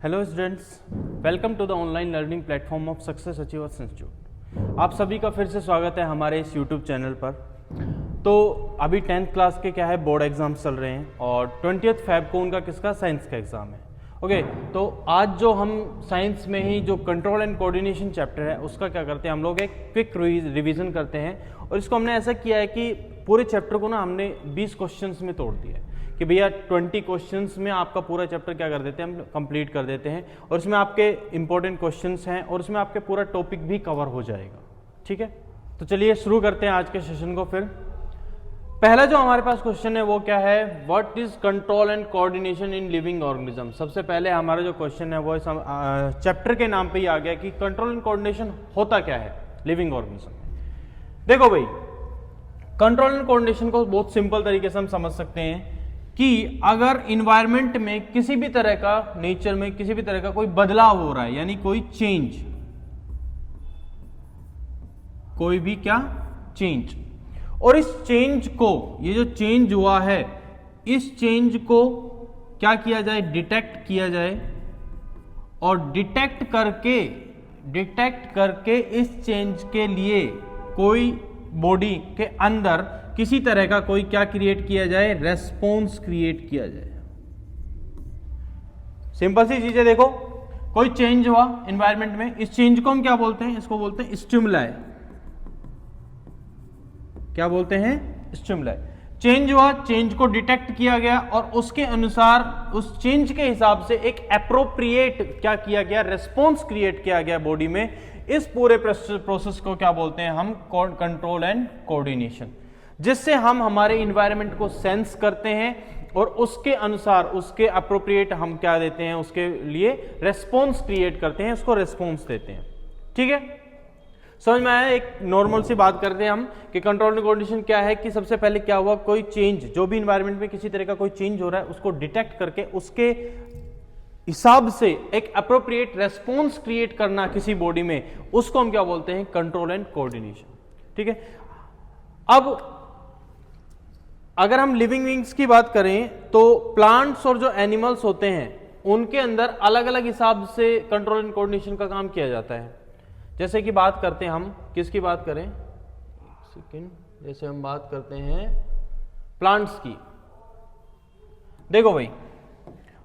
Hello students, welcome to the online learning platform of Success Achievers Institute. आप सभी का फिर से स्वागत है हमारे इस यूट्यूब चैनल पर। तो अभी 10th क्लास के क्या है बोर्ड एग्जाम्स चल रहे हैं और 20th फेब को उनका किसका साइंस का एग्ज़ाम है। ओके, तो आज जो हम साइंस में ही जो कंट्रोल एंड कोऑर्डिनेशन चैप्टर है उसका क्या करते हैं, हम लोग एक क्विक रिवीजन करते हैं। और इसको हमने ऐसा किया है कि पूरे चैप्टर को ना हमने 20 क्वेश्चंस में तोड़ दिया है कि भैया 20 क्वेश्चंस में आपका पूरा चैप्टर क्या कर देते हैं, हम कंप्लीट कर देते हैं। और इसमें आपके इंपॉर्टेंट क्वेश्चंस हैं और इसमें आपके पूरा टॉपिक भी कवर हो जाएगा। ठीक है, तो चलिए शुरू करते हैं आज के सेशन को। फिर पहला जो हमारे पास क्वेश्चन है वो क्या है, what is control and coordination in living organism. सबसे पहले हमारा जो क्वेश्चन है वो चैप्टर के नाम पे ही आ गया कि कंट्रोल एंड कोऑर्डिनेशन होता क्या है लिविंग ऑर्गेनिज्म में। देखो भाई, कंट्रोल एंड कोऑर्डिनेशन को बहुत सिंपल तरीके से हम समझ सकते हैं कि अगर इन्वायरमेंट में किसी भी तरह का, नेचर में किसी भी तरह का कोई बदलाव हो रहा है, यानी कोई चेंज, कोई भी क्या चेंज, और इस चेंज को, ये जो चेंज हुआ है, इस चेंज को क्या किया जाए, डिटेक्ट किया जाए। और डिटेक्ट करके इस चेंज के लिए कोई बॉडी के अंदर किसी तरह का कोई क्या क्रिएट किया जाए, रेस्पॉन्स क्रिएट किया जाए। सिंपल सी चीजें देखो, कोई चेंज हुआ एनवायरनमेंट में, इस चेंज को हम क्या बोलते हैं, इसको बोलते हैं स्टिमुलाई। क्या बोलते हैं, स्टिमुलाई। चेंज हुआ, चेंज को डिटेक्ट किया गया और उसके अनुसार उस चेंज के हिसाब से एक एप्रोप्रिएट क्या किया गया, रेस्पॉन्स क्रिएट किया गया बॉडी में। इस पूरे प्रोसेस को क्या बोलते हैं हम, कंट्रोल एंड कोऑर्डिनेशन, जिससे हम हमारे इन्वायरमेंट को सेंस करते हैं और उसके अनुसार उसके अप्रोप्रिएट हम क्या देते हैं, उसके लिए रेस्पॉन्स क्रिएट करते हैं, उसको रेस्पॉन्स देते हैं। ठीक है, समझ में आया। एक नॉर्मल सी बात करते हैं हम कि कंट्रोल एंड कोऑर्डिनेशन क्या है, कि सबसे पहले क्या हुआ, कोई चेंज, जो भी इन्वायरमेंट में किसी तरह का कोई चेंज हो रहा है उसको डिटेक्ट करके उसके हिसाब से एक अप्रोप्रिएट रेस्पॉन्स क्रिएट करना किसी बॉडी में, उसको हम क्या बोलते हैं, कंट्रोल एंड कोऑर्डिनेशन। ठीक है, अब अगर हम लिविंग बीइंग्स की बात करें तो प्लांट्स और जो एनिमल्स होते हैं उनके अंदर अलग अलग हिसाब से कंट्रोल एंड कोऑर्डिनेशन का काम किया जाता है। जैसे कि बात करते हैं हम, किसकी बात करें, सेकंड, जैसे हम बात करते हैं प्लांट्स की। देखो भाई,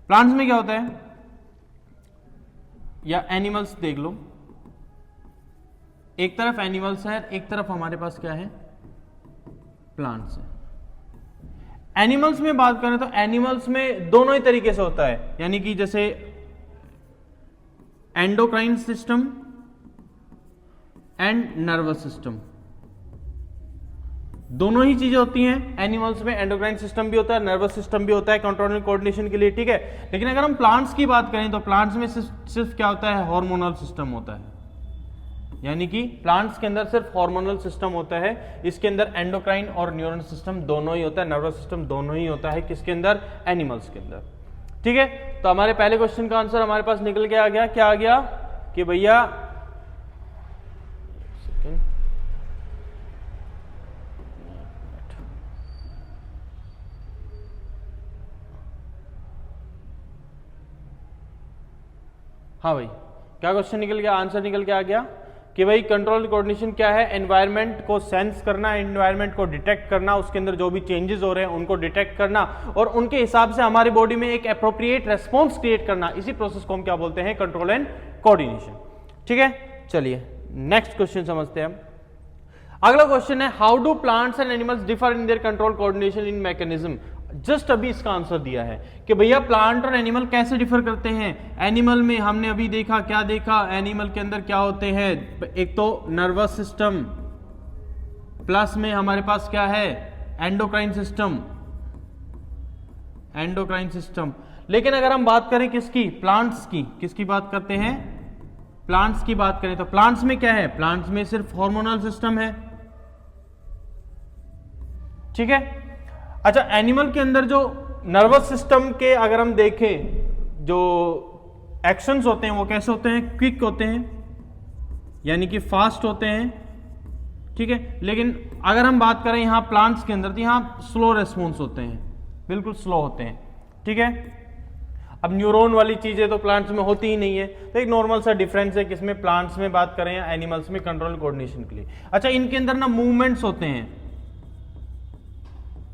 प्लांट्स में क्या होता है, या एनिमल्स देख लो, एक तरफ एनिमल्स है, एक तरफ हमारे पास क्या है, प्लांट्स है। एनिमल्स में बात करें तो एनिमल्स में दोनों ही तरीके से होता है, यानी कि जैसे endocrine system and nervous system, दोनों ही चीजें होती हैं एनिमल्स में। एंडोक्राइन सिस्टम भी होता है, नर्वस सिस्टम भी होता है कंट्रोल एंड कोऑर्डिनेशन के लिए। ठीक है, लेकिन अगर हम प्लांट्स की बात करें तो प्लांट्स में सिर्फ क्या होता है, हार्मोनल सिस्टम होता है, यानी कि प्लांट्स के अंदर सिर्फ हार्मोनल सिस्टम होता है। इसके अंदर एंडोक्राइन और न्यूरल सिस्टम दोनों ही होता है, नर्वस सिस्टम दोनों ही होता है, किसके अंदर, एनिमल्स के अंदर। ठीक है, तो हमारे पहले क्वेश्चन का आंसर हमारे पास निकल के आ गया, क्या आ गया कि भैया हाँ भाई, क्या क्वेश्चन निकल गया, आंसर निकल के आ गया कि भाई कंट्रोल कोऑर्डिनेशन क्या है, एनवायरनमेंट को सेंस करना, एनवायरनमेंट को डिटेक्ट करना, उसके अंदर जो भी चेंजेस हो रहे हैं उनको डिटेक्ट करना और उनके हिसाब से हमारी बॉडी में एक एप्रोप्रिएट रेस्पॉन्स क्रिएट करना। इसी प्रोसेस को हम क्या बोलते हैं, कंट्रोल एंड कोऑर्डिनेशन। ठीक है, चलिए नेक्स्ट क्वेश्चन समझते हैं हम। अगला क्वेश्चन है, how do plants and animals differ in their control coordination in mechanism. Just अभी इसका आंसर दिया है कि भैया प्लांट और एनिमल कैसे डिफर करते हैं। एनिमल में हमने अभी देखा, क्या देखा, एनिमल के अंदर क्या होते हैं, एक तो नर्वस सिस्टम, प्लस में हमारे पास क्या है, एंडोक्राइन सिस्टम, एंडोक्राइन सिस्टम। लेकिन अगर हम बात करें किसकी, प्लांट्स की, किसकी बात करते हैं, प्लांट्स की बात करें तो प्लांट्स में क्या है, प्लांट्स में सिर्फ हार्मोनल सिस्टम है। ठीक है, अच्छा, एनिमल के अंदर जो नर्वस सिस्टम के अगर हम देखें, जो एक्शंस होते हैं वो कैसे होते हैं, क्विक होते हैं, यानी कि फास्ट होते हैं। ठीक है, लेकिन अगर हम बात करें यहां प्लांट्स के अंदर तो यहां स्लो रेस्पॉन्स होते हैं, बिल्कुल स्लो होते हैं। ठीक है, अब न्यूरॉन वाली चीजें तो प्लांट्स में होती ही नहीं है, तो एक नॉर्मल सा डिफरेंस है किसमें, प्लांट्स में बात करें या एनिमल्स में, कंट्रोल कोऑर्डिनेशन के लिए। अच्छा, इनके अंदर ना मूवमेंट्स होते हैं,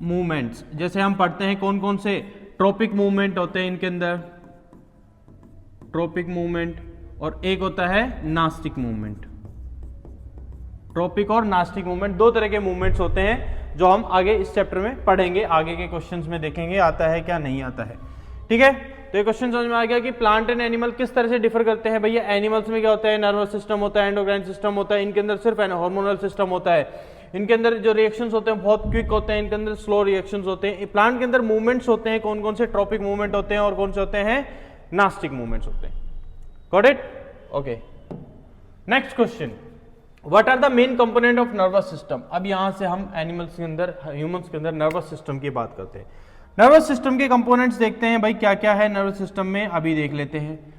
मूवमेंट्स जैसे हम पढ़ते हैं कौन कौन से, ट्रोपिक मूवमेंट होते हैं इनके अंदर, ट्रोपिक मूवमेंट, और एक होता है नास्टिक मूवमेंट। ट्रोपिक और नास्टिक मूवमेंट दो तरह के मूवमेंट्स होते हैं जो हम आगे इस चैप्टर में पढ़ेंगे, आगे के क्वेश्चंस में देखेंगे आता है क्या नहीं आता है। ठीक है, तो ये क्वेश्चन समझ में आ गया कि प्लांट एंड एनिमल किस तरह से डिफर करते हैं। भैया एनिमल्स में क्या होता है, नर्वस सिस्टम होता है, एंडोक्राइन सिस्टम होता है, इनके अंदर सिर्फ हार्मोनल सिस्टम होता है, इनके अंदर जो रिएक्शंस होते हैं बहुत क्विक होते हैं, इनके अंदर स्लो रिएक्शंस होते हैं। प्लांट के अंदर मूवमेंट्स होते हैं, कौन कौन से, ट्रॉपिक मूवमेंट होते हैं और कौन से होते हैं, नास्टिक मूवमेंट्स होते हैं। Got it? Okay, next question, what are the main component of nervous system. अब यहां से हम एनिमल्स के अंदर, ह्यूमंस के अंदर नर्वस सिस्टम की बात करते हैं। नर्वस सिस्टम के कंपोनेंट्स देखते हैं भाई क्या क्या है नर्वस सिस्टम में, अभी देख लेते हैं।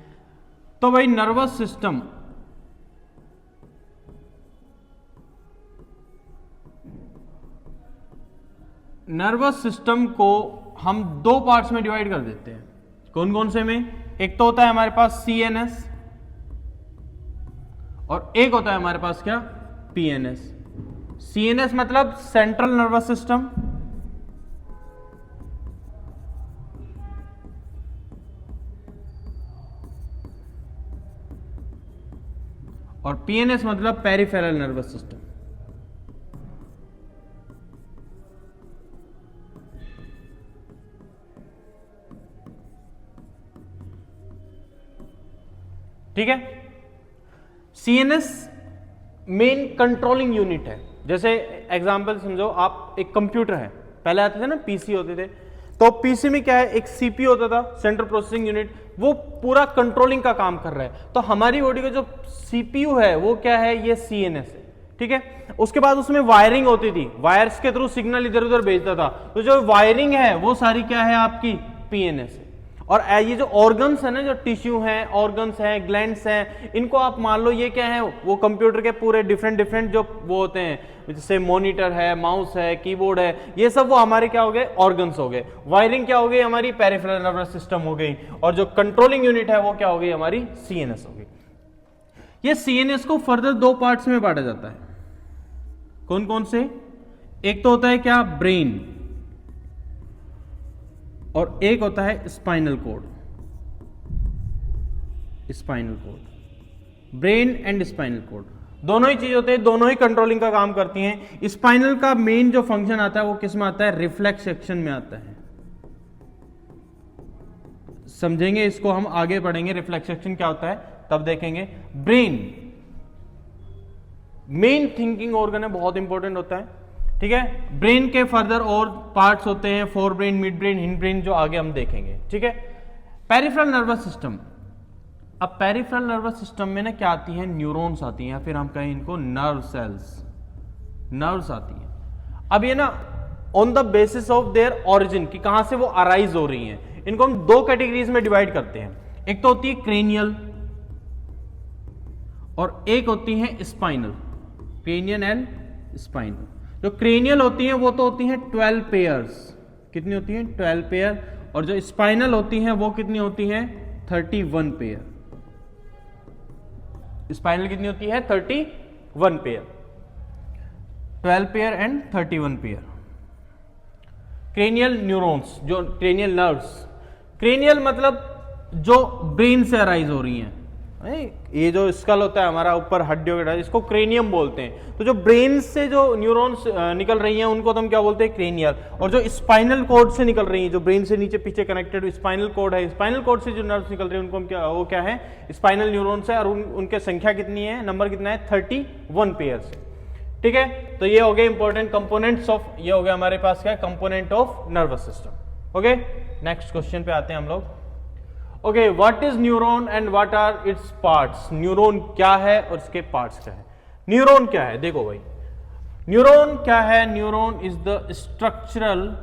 तो भाई नर्वस सिस्टम को हम दो पार्ट्स में डिवाइड कर देते हैं। कौन कौन से में, एक तो होता है हमारे पास सीएनएस और एक होता है हमारे पास क्या, पीएनएस। सीएनएस मतलब सेंट्रल नर्वस सिस्टम, और पीएनएस मतलब पेरिफेरल नर्वस सिस्टम। ठीक है, सीएनएस मेन कंट्रोलिंग यूनिट है। जैसे एग्जांपल समझो, आप एक कंप्यूटर है, पहले आते थे ना पीसी होते थे, तो पीसी में क्या है, एक सीपीयू होता था, सेंट्रल प्रोसेसिंग यूनिट, वो पूरा कंट्रोलिंग का काम कर रहा है। तो हमारी बॉडी का जो सीपीयू है वो क्या है, ये सीएनएस है। ठीक है, उसके बाद उसमें वायरिंग होती थी, वायर्स के थ्रू सिग्नल इधर उधर भेजता था, तो जो वायरिंग है वो सारी क्या है आपकी, पीएनएस है। और ये जो ऑर्गन्स है ना, जो टिश्यू हैं, ऑर्गन्स हैं, ग्लैंड्स हैं, इनको आप मान लो ये क्या है, वो कंप्यूटर के पूरे डिफरेंट डिफरेंट जो वो होते हैं, जैसे मॉनिटर है, माउस है, कीबोर्ड है, ये सब वो हमारे क्या हो गए, ऑर्गन्स हो गए। वायरिंग क्या हो गई हमारी, पेरिफेरल नर्वस सिस्टम हो गई, और जो कंट्रोलिंग यूनिट है वो क्या हो गई हमारी, सीएनएस हो गई। ये सीएनएस को फर्दर दो पार्ट्स में बांटा जाता है। कौन कौन से, एक तो होता है क्या, ब्रेन, और एक होता है spinal cord. Spinal cord, brain and spinal cord दोनों ही चीज होते हैं, दोनों ही कंट्रोलिंग का काम करती हैं। स्पाइनल का मेन जो फंक्शन आता है वो किस में आता है, रिफ्लेक्स एक्शन में आता है। समझेंगे इसको, हम आगे पढ़ेंगे रिफ्लेक्स एक्शन क्या होता है तब देखेंगे। ब्रेन मेन थिंकिंग ऑर्गन है, बहुत इंपॉर्टेंट होता है। ठीक है, ब्रेन के फर्दर और पार्ट्स होते हैं, fore brain, mid brain, hind brain, जो आगे हम देखेंगे। ठीक है, पेरिफेरल नर्वस सिस्टम। अब पेरिफेरल नर्वस सिस्टम में ना क्या आती है, न्यूरॉन्स आती हैं, या फिर हम कहें इनको नर्व सेल्स, नर्व्स आती हैं। अब ये ना on the basis of there origin, कि कहां से वो अराइज हो रही हैं, इनको हम दो कैटेगरीज में डिवाइड करते हैं। एक तो होती है क्रेनियल और एक होती है स्पाइनल, क्रेनियल एंड स्पाइनल। जो क्रेनियल होती हैं वो तो होती हैं 12 पेयर्स, कितनी होती हैं, 12 पेयर, और जो स्पाइनल होती हैं वो कितनी होती हैं, 31 पेयर। स्पाइनल कितनी होती है, 31 pair, 12 pair and 31 pair. Cranial neurons, जो क्रेनियल नर्व्स, क्रेनियल मतलब जो ब्रेन से अराइज हो रही हैं, ये जो स्कल होता है हमारा ऊपर हड्डियों के, इसको क्रेनियम बोलते हैं। तो जो ब्रेन से जो न्यूरॉन्स निकल रही हैं उनको तो हम क्या बोलते हैं, क्रेनियल। और जो स्पाइनल कॉर्ड से निकल रही हैं, जो ब्रेन से नीचे पीछे कनेक्टेड स्पाइनल कॉर्ड है, स्पाइनल कॉर्ड से जो नर्व्स निकल रही हैं उनको हम क्या, वो क्या है, स्पाइनल न्यूरॉन्स है। और उनके संख्या कितनी है, नंबर कितना है, 31 पेयर्स। ठीक है, तो ये हो गए इंपॉर्टेंट कंपोनेंट्स ऑफ, ये हो गया हमारे पास क्या, component of nervous system. Okay, next question पे आते हैं हम लोग। Okay, what is neuron and what are its parts. Neuron क्या है और इसके पार्ट्स क्या है। न्यूरॉन क्या है, देखो भाई, न्यूरॉन क्या है, neuron is the structural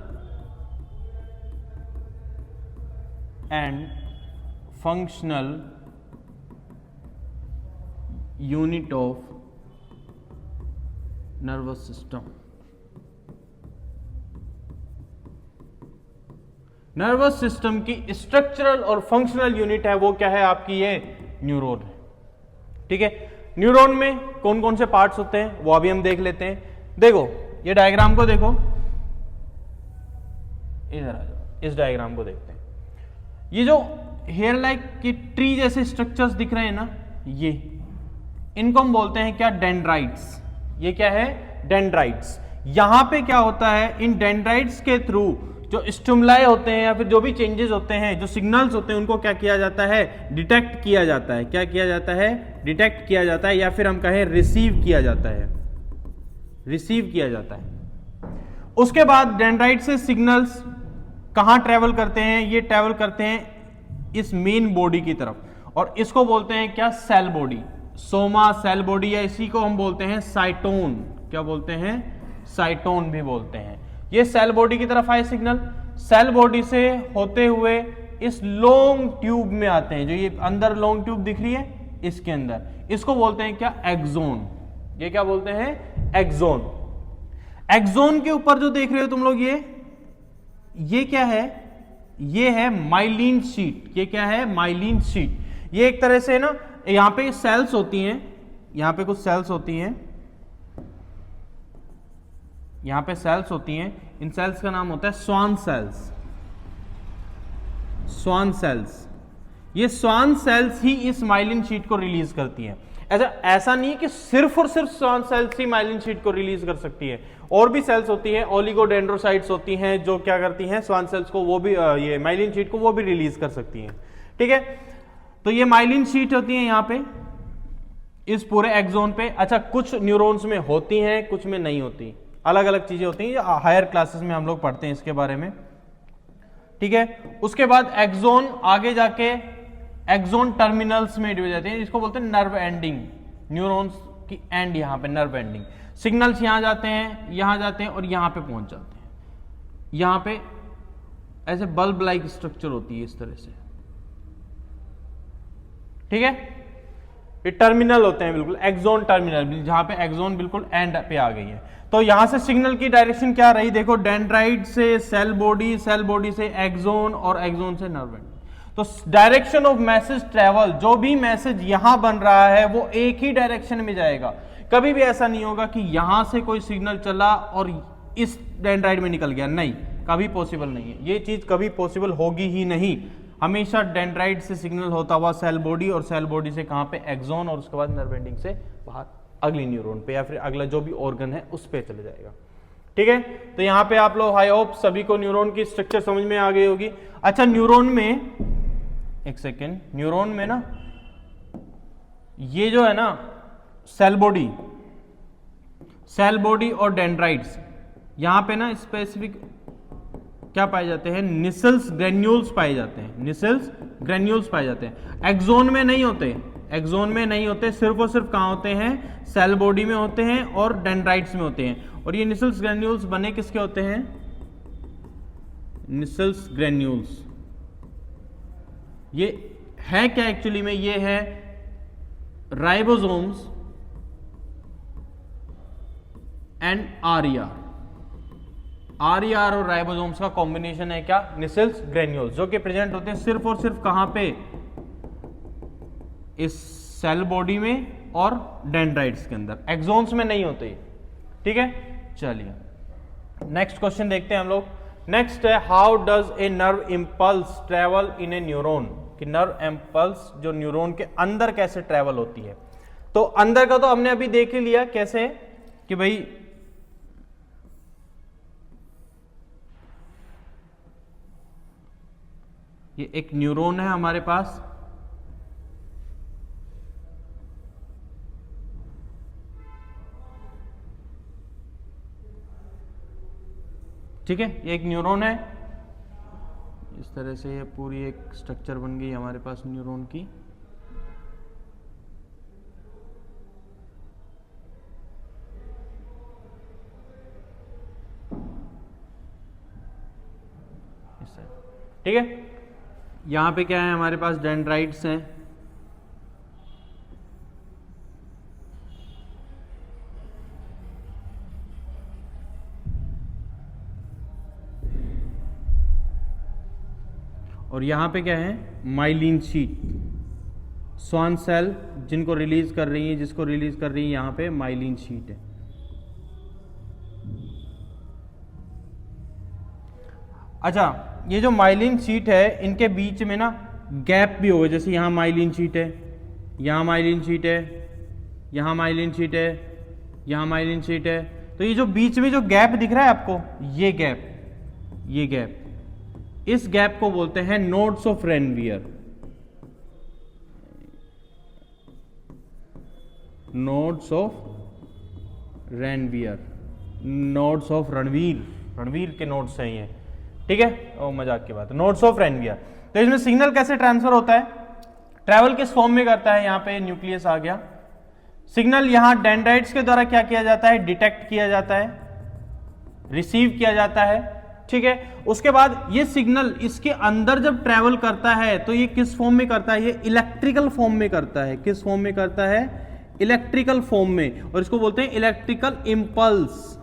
and functional unit of nervous system. Nervous system की स्ट्रक्चरल और फंक्शनल यूनिट है वो क्या है आपकी, ये न्यूरॉन है। ठीक है, न्यूरॉन में कौन कौन से पार्ट्स होते हैं वो अभी हम देख लेते हैं। देखो ये डायग्राम को देखो, इधर आ जाओ, इस डायग्राम को देखते हैं। ये जो हेयर लाइक की ट्री जैसे स्ट्रक्चर्स दिख रहे हैं ना, ये इनको हम बोलते हैं क्या, डेंड्राइट्स। ये क्या है, डेंड्राइट्स। यहां पे क्या होता है, इन डेंड्राइट्स के थ्रू जो स्टिमुलाई होते हैं या फिर जो भी चेंजेस होते हैं, जो सिग्नल्स होते हैं, उनको क्या किया जाता है, डिटेक्ट किया जाता है। क्या किया जाता है, डिटेक्ट किया जाता है, या फिर हम कहें रिसीव किया जाता है, रिसीव किया जाता है। उसके बाद डेंड्राइट से सिग्नल्स कहां ट्रेवल करते हैं, ये ट्रेवल करते हैं इस मेन बॉडी की तरफ, और इसको बोलते हैं क्या, cell body, soma cell body, या इसी को हम बोलते हैं साइटोन। क्या बोलते हैं, साइटोन भी बोलते हैं। ये सेल बॉडी की तरफ आए सिग्नल, सेल बॉडी से होते हुए इस लॉन्ग ट्यूब में आते हैं, जो ये अंदर लॉन्ग ट्यूब दिख रही है इसके अंदर, इसको बोलते हैं क्या, एक्सोन। ये क्या बोलते हैं, एक्सोन। एक्सोन के ऊपर जो देख रहे हो तुम लोग, ये क्या है, ये है माइलिन शीट। ये क्या है, माइलिन शीट। ये एक तरह से ना, यहां पे सेल्स होती हैं, यहां पे कुछ सेल्स होती हैं, यहां पे सेल्स होती हैं, इन सेल्स का नाम होता है स्वान सेल्स। स्वान सेल्स, ये स्वान सेल्स ही इस माइलिन शीट को रिलीज करती हैं। ऐसा नहीं कि सिर्फ और सिर्फ स्वान सेल्स ही माइलिन शीट को रिलीज कर सकती है, और भी सेल्स होती हैं, ओलिगोडेंड्रोसाइट्स होती हैं, जो क्या करती हैं, स्वान सेल्स को, वो भी ये माइलिन शीट को वो भी रिलीज कर सकती हैं। ठीक है, तो ये माइलिन शीट होती है यहां पे इस पूरे एक्सोन पे। अच्छा, कुछ न्यूरॉन्स में होती हैं, कुछ में नहीं होती, अलग अलग चीजें होती हैं, हायर क्लासेस में हम लोग पढ़ते हैं इसके बारे में। ठीक है, उसके बाद एक्सोन आगे जाके एक्सोन टर्मिनल्स में डिवाइड जाते हैं, जिसको बोलते हैं नर्व एंडिंग, न्यूरॉन्स की एंड, यहां पे नर्व एंडिंग। सिग्नल्स यहां जाते हैं, यहां जाते हैं, और यहां पे पहुंच जाते हैं। यहां पे ऐसे बल्ब लाइक स्ट्रक्चर होती है इस तरह से। ठीक है, ये टर्मिनल होते हैं बिल्कुल, एक्सोन टर्मिनल, जहां पे एक्सोन बिल्कुल एंड पे आ गई है। तो यहां से सिग्नल की डायरेक्शन क्या रही, देखो, डेंड्राइट से सेल बॉडी, सेल बॉडी से एक्सोन, और एक्सोन से नर्व एंड। तो डायरेक्शन ऑफ मैसेज ट्रेवल, जो भी मैसेज यहां बन रहा है वो एक ही डायरेक्शन में जाएगा। कभी भी ऐसा नहीं होगा कि यहां से कोई सिग्नल चला और इस डेंड्राइट में निकल गया, नहीं, कभी पॉसिबल नहीं है, ये चीज कभी पॉसिबल होगी ही नहीं। हमेशा डेंड्राइट से सिग्नल होता हुआ सेल बॉडी, और सेल बॉडी से कहां पे, एक्सोन, और उसके बाद नर्व एंडिंग से बाहर अगली न्यूरॉन पे, या फिर अगला जो भी ऑर्गन है उस पे चले जाएगा। ठीक है, तो यहां पे आप लोग, आई होप सभी को न्यूरॉन की स्ट्रक्चर समझ में आ गई होगी। अच्छा, न्यूरॉन में, एक सेकेंड, न्यूरॉन में ना, ये जो है ना सेल बॉडी और डेंड्राइट्स, यहां पे ना स्पेसिफिक क्या पाए जाते हैं, निसल्स ग्रेन्यूल्स पाए जाते हैं, निसल्स ग्रेन्यूल्स पाए जाते हैं। एक्सोन में नहीं होते, एक्सोन में नहीं होते, सिर्फ और सिर्फ कहां होते हैं, सेल बॉडी में होते हैं और डेंड्राइट्स में होते हैं। और ये निसल्स ग्रेन्यूल्स बने किसके होते हैं, निसल्स ग्रेन्यूल्स, ये है क्या एक्चुअली में, ये है राइबोसोम्स एंड आर और राइबोसोम्स का कॉम्बिनेशन है क्या, निसल्स ग्रेन्यूल्स, जो कि प्रेजेंट होते हैं सिर्फ और सिर्फ कहां पे, इस सेल बॉडी में और डेंड्राइट्स के अंदर, एक्सोन्स में नहीं होते। ठीक है, चलिए नेक्स्ट क्वेश्चन देखते हैं हम लोग। नेक्स्ट है, how does a nerve impulse travel in A neuron, कि नर्व इंपल्स जो न्यूरॉन के अंदर कैसे ट्रेवल होती है। तो अंदर का तो हमने अभी देख ही लिया कैसे, कि भाई ये एक न्यूरॉन है हमारे पास, ठीक है, ये एक न्यूरॉन है, इस तरह से ये पूरी एक स्ट्रक्चर बन गई हमारे पास न्यूरॉन की। ठीक है, यहां पे क्या है, हमारे पास डेंड्राइट्स हैं, और यहाँ पे क्या है, माइलिन शीट, स्वान सेल जिनको रिलीज कर रही है, जिसको रिलीज कर रही है यहाँ पे माइलिन शीट है। अच्छा, ये जो माइलिन शीट है इनके बीच में ना गैप भी होगा, जैसे यहाँ माइलिन शीट है, यहाँ माइलिन शीट है, यहाँ माइलिन शीट है, यहाँ माइलिन शीट है। तो ये जो बीच में जो गैप दिख रहा है आपको, ये गैप, ये गैप, इस गैप को बोलते हैं nodes of Ranvier. Nodes of Ranvier, nodes of Ranveer, Ranveer के नोड्स हैं ये, ठीक है, ओ मजाक की बात है, नोड्स ऑफ रेनवियर। तो इसमें सिग्नल कैसे ट्रांसफर होता है, ट्रैवल किस फॉर्म में करता है, यहाँ पे न्यूक्लियस आ गया, सिग्नल यहाँ डेंड्राइट्स के द्वारा क्या किया जाता है, डिटेक्ट किया जाता है, रिसीव किया जाता है, ठीक है। उसके बाद ये सिग्नल इसके अंदर जब ट्रैवल करता है तो ये किस फॉर्म में करता है, ये इलेक्ट्रिकल फॉर्म में करता है। किस फॉर्म में करता है, इलेक्ट्रिकल फॉर्म में, और इसको बोलते हैं इलेक्ट्रिकल इंपल्स,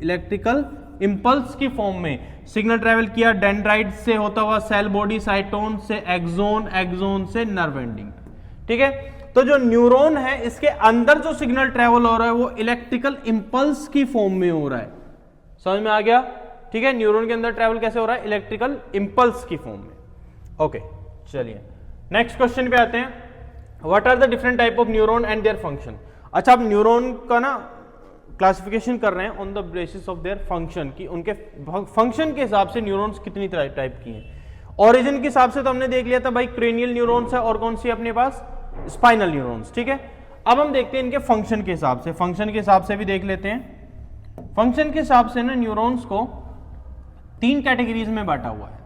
इलेक्ट्रिकल इंपल्स की फॉर्म में सिग्नल ट्रैवल किया डेंड्राइट से होता हुआ सेल बॉडी, साइटोन से एक्सोन, एक्सोन से नर्व एंडिंग, ठीक है। तो जो न्यूरॉन है इसके अंदर जो सिग्नल ट्रैवल हो रहा है वो इलेक्ट्रिकल इंपल्स की फॉर्म में हो रहा है, समझ में आ गया, ठीक है। न्यूरॉन के अंदर ट्रैवल कैसे हो रहा है, इलेक्ट्रिकल इंपल्स की फॉर्म में। ओके, चलिए नेक्स्ट क्वेश्चन पे आते हैं। What are the different type of neuron and their function. अच्छा, अब न्यूरॉन का ना क्लासिफिकेशन कर रहे हैं on the basis of their function, की उनके फंक्शन के हिसाब से न्यूरॉन्स कितनी टाइप की हैं। ओरिजिन के हिसाब से तो हमने देख लिया था भाई, क्रेनियल न्यूरॉन्स है और कौन सी अपने पास, स्पाइनल न्यूरॉन्स, ठीक है। अब हम देखते हैं इनके फंक्शन के हिसाब से, फंक्शन के हिसाब से भी देख लेते हैं। फंक्शन के हिसाब से ना न्यूरॉन्स को 3 कैटेगरीज में बांटा हुआ है।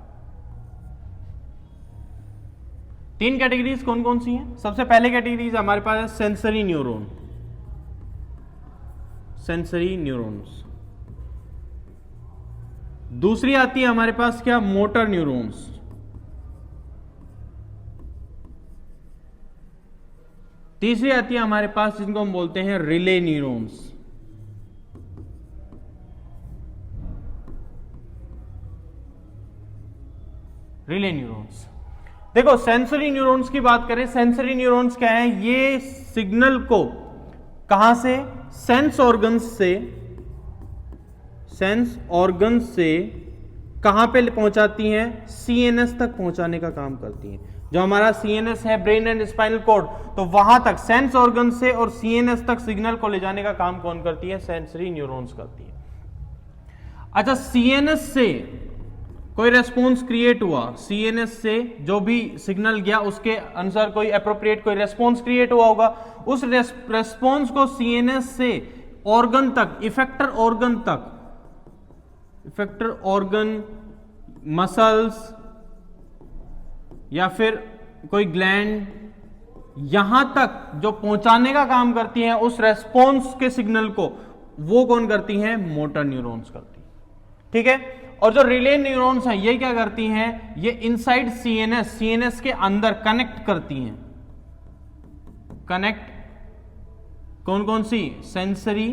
3 कैटेगरीज कौन कौन सी हैं। सबसे पहले कैटेगरीज हमारे पास है सेंसरी न्यूरॉन, सेंसरी न्यूरॉन्स। दूसरी आती है हमारे पास क्या, मोटर न्यूरॉन्स। तीसरी आती है हमारे पास जिनको हम बोलते हैं रिले न्यूरॉन्स। Relay neurons. देखो सेंसरी न्यूरॉन्स की बात करें, सेंसरी न्यूरॉन्स क्या है, ये सिग्नल को कहां से, सेंस ऑर्गन्स से, सेंस ऑर्गन्स से कहां पे पहुंचाती हैं, सीएनएस तक पहुंचाने का काम करती हैं। जो हमारा सीएनएस है, ब्रेन एंड स्पाइनल कॉर्ड, तो वहां तक सेंस ऑर्गन से और सीएनएस तक सिग्नल को ले जाने का काम कौन करती है, सेंसरी न्यूरॉन्स करती है। अच्छा, सीएनएस से कोई रेस्पॉन्स क्रिएट हुआ, सीएनएस से जो भी सिग्नल गया उसके अनुसार कोई एप्रोप्रिएट कोई रेस्पॉन्स क्रिएट हुआ होगा, उस रेस्पॉन्स को सीएनएस से ऑर्गन तक, इफेक्टर ऑर्गन तक, इफेक्टर ऑर्गन, मसल्स या फिर कोई ग्लैंड, यहां तक जो पहुंचाने का काम करती हैं उस रेस्पॉन्स के सिग्नल को, वो कौन करती हैं, मोटर न्यूरॉन्स करती हैं, ठीक है। और जो रिले न्यूरॉन्स हैं ये क्या करती हैं, ये इनसाइड सीएनएस, सीएनएस के अंदर कनेक्ट करती हैं। कनेक्ट कौन कौन सी, sensory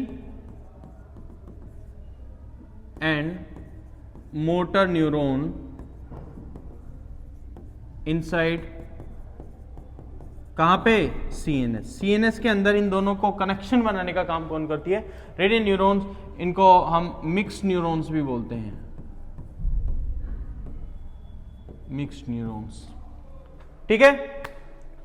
and motor neuron inside, कहां पे, सीएनएस। सीएनएस के अंदर इन दोनों को कनेक्शन बनाने का काम कौन करती है, रेडियल न्यूरॉन्स। इनको हम मिक्स न्यूरॉन्स भी बोलते हैं, मिक्स्ड न्यूरॉन्स, ठीक है।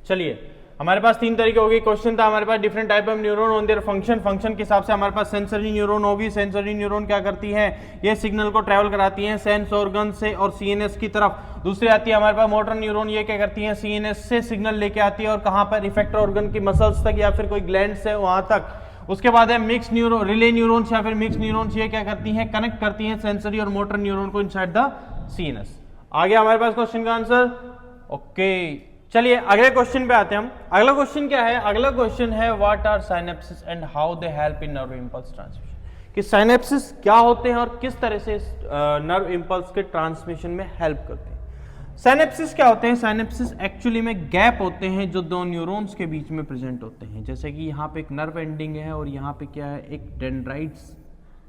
चलिए हमारे पास 3 तरीके हो गए। क्वेश्चन था हमारे पास different type of neuron on their function, function के हिसाब से हमारे पास सेंसरी न्यूरॉन होगी। सेंसरी न्यूरॉन क्या करती है, ये सिग्नल को ट्रैवल कराती हैं सेंस ऑर्गन से और सीएनएस की तरफ। दूसरी आती है हमारे पास मोटर न्यूरॉन, ये क्या करती है, सीएनएस से सिग्नल लेके आती है और कहां पर, इफेक्टर ऑर्गन की मसल्स तक या फिर कोई ग्लैंड से वहां तक। उसके बाद है मिक्स न्यूरॉन, रिले न्यूरॉन्स या फिर मिक्स न्यूरॉन्स, ये क्या करती हैं, कनेक्ट करती हैं सेंसरी और मोटर न्यूरॉन को इनसाइड द सीएनएस। आ गया हमारे पास क्वेश्चन का आंसर, ओके। चलिए अगले क्वेश्चन पे आते हैं हम। अगला क्वेश्चन क्या है, अगला क्वेश्चन है what are synapsis and how they help in nerve impulse transmission. कि साइनेप्सिस क्या होते हैं और किस तरह से नर्व इंपल्स के ट्रांसमिशन में हेल्प करते हैं। साइनेप्सिस क्या होते हैं, साइनेप्सिस एक्चुअली में गैप होते हैं जो 2 न्यूरॉन्स के बीच में प्रेजेंट होते हैं। जैसे कि यहाँ पे एक नर्व एंडिंग है और यहाँ पे क्या है, एक डेंड्राइट्स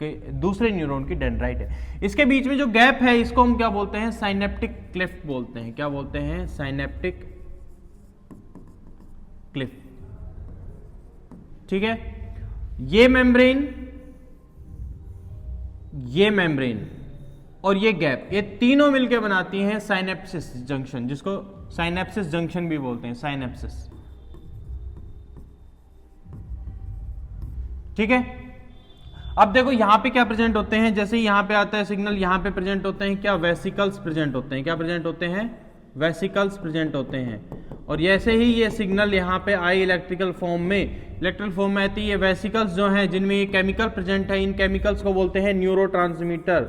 के दूसरे न्यूरॉन की डेंड्राइट है, इसके बीच में जो गैप है इसको हम क्या बोलते हैं, साइनेप्टिक क्लिफ्ट बोलते हैं। क्या बोलते हैं? Synaptic Clift. ठीक है, ये मेम्ब्रेन और ये गैप, ये तीनों मिलकर बनाती हैं साइनेप्सिस जंक्शन, जिसको साइनेप्सिस जंक्शन भी बोलते हैं, साइनेप्सिस। ठीक है, अब देखो यहां पे क्या प्रेजेंट होते हैं, जैसे ही यहां पे आता है सिग्नल, यहां पे प्रेजेंट होते हैं क्या? वेसिकल्स प्रेजेंट होते हैं। क्या प्रेजेंट होते हैं? वेसिकल्स प्रेजेंट होते हैं। और जैसे ही ये सिग्नल यहाँ पे आई इलेक्ट्रिकल फॉर्म में आती है, ये वेसिकल्स जो हैं जिनमें ये केमिकल प्रेजेंट है, इन केमिकल्स को बोलते हैं न्यूरोट्रांसमीटर।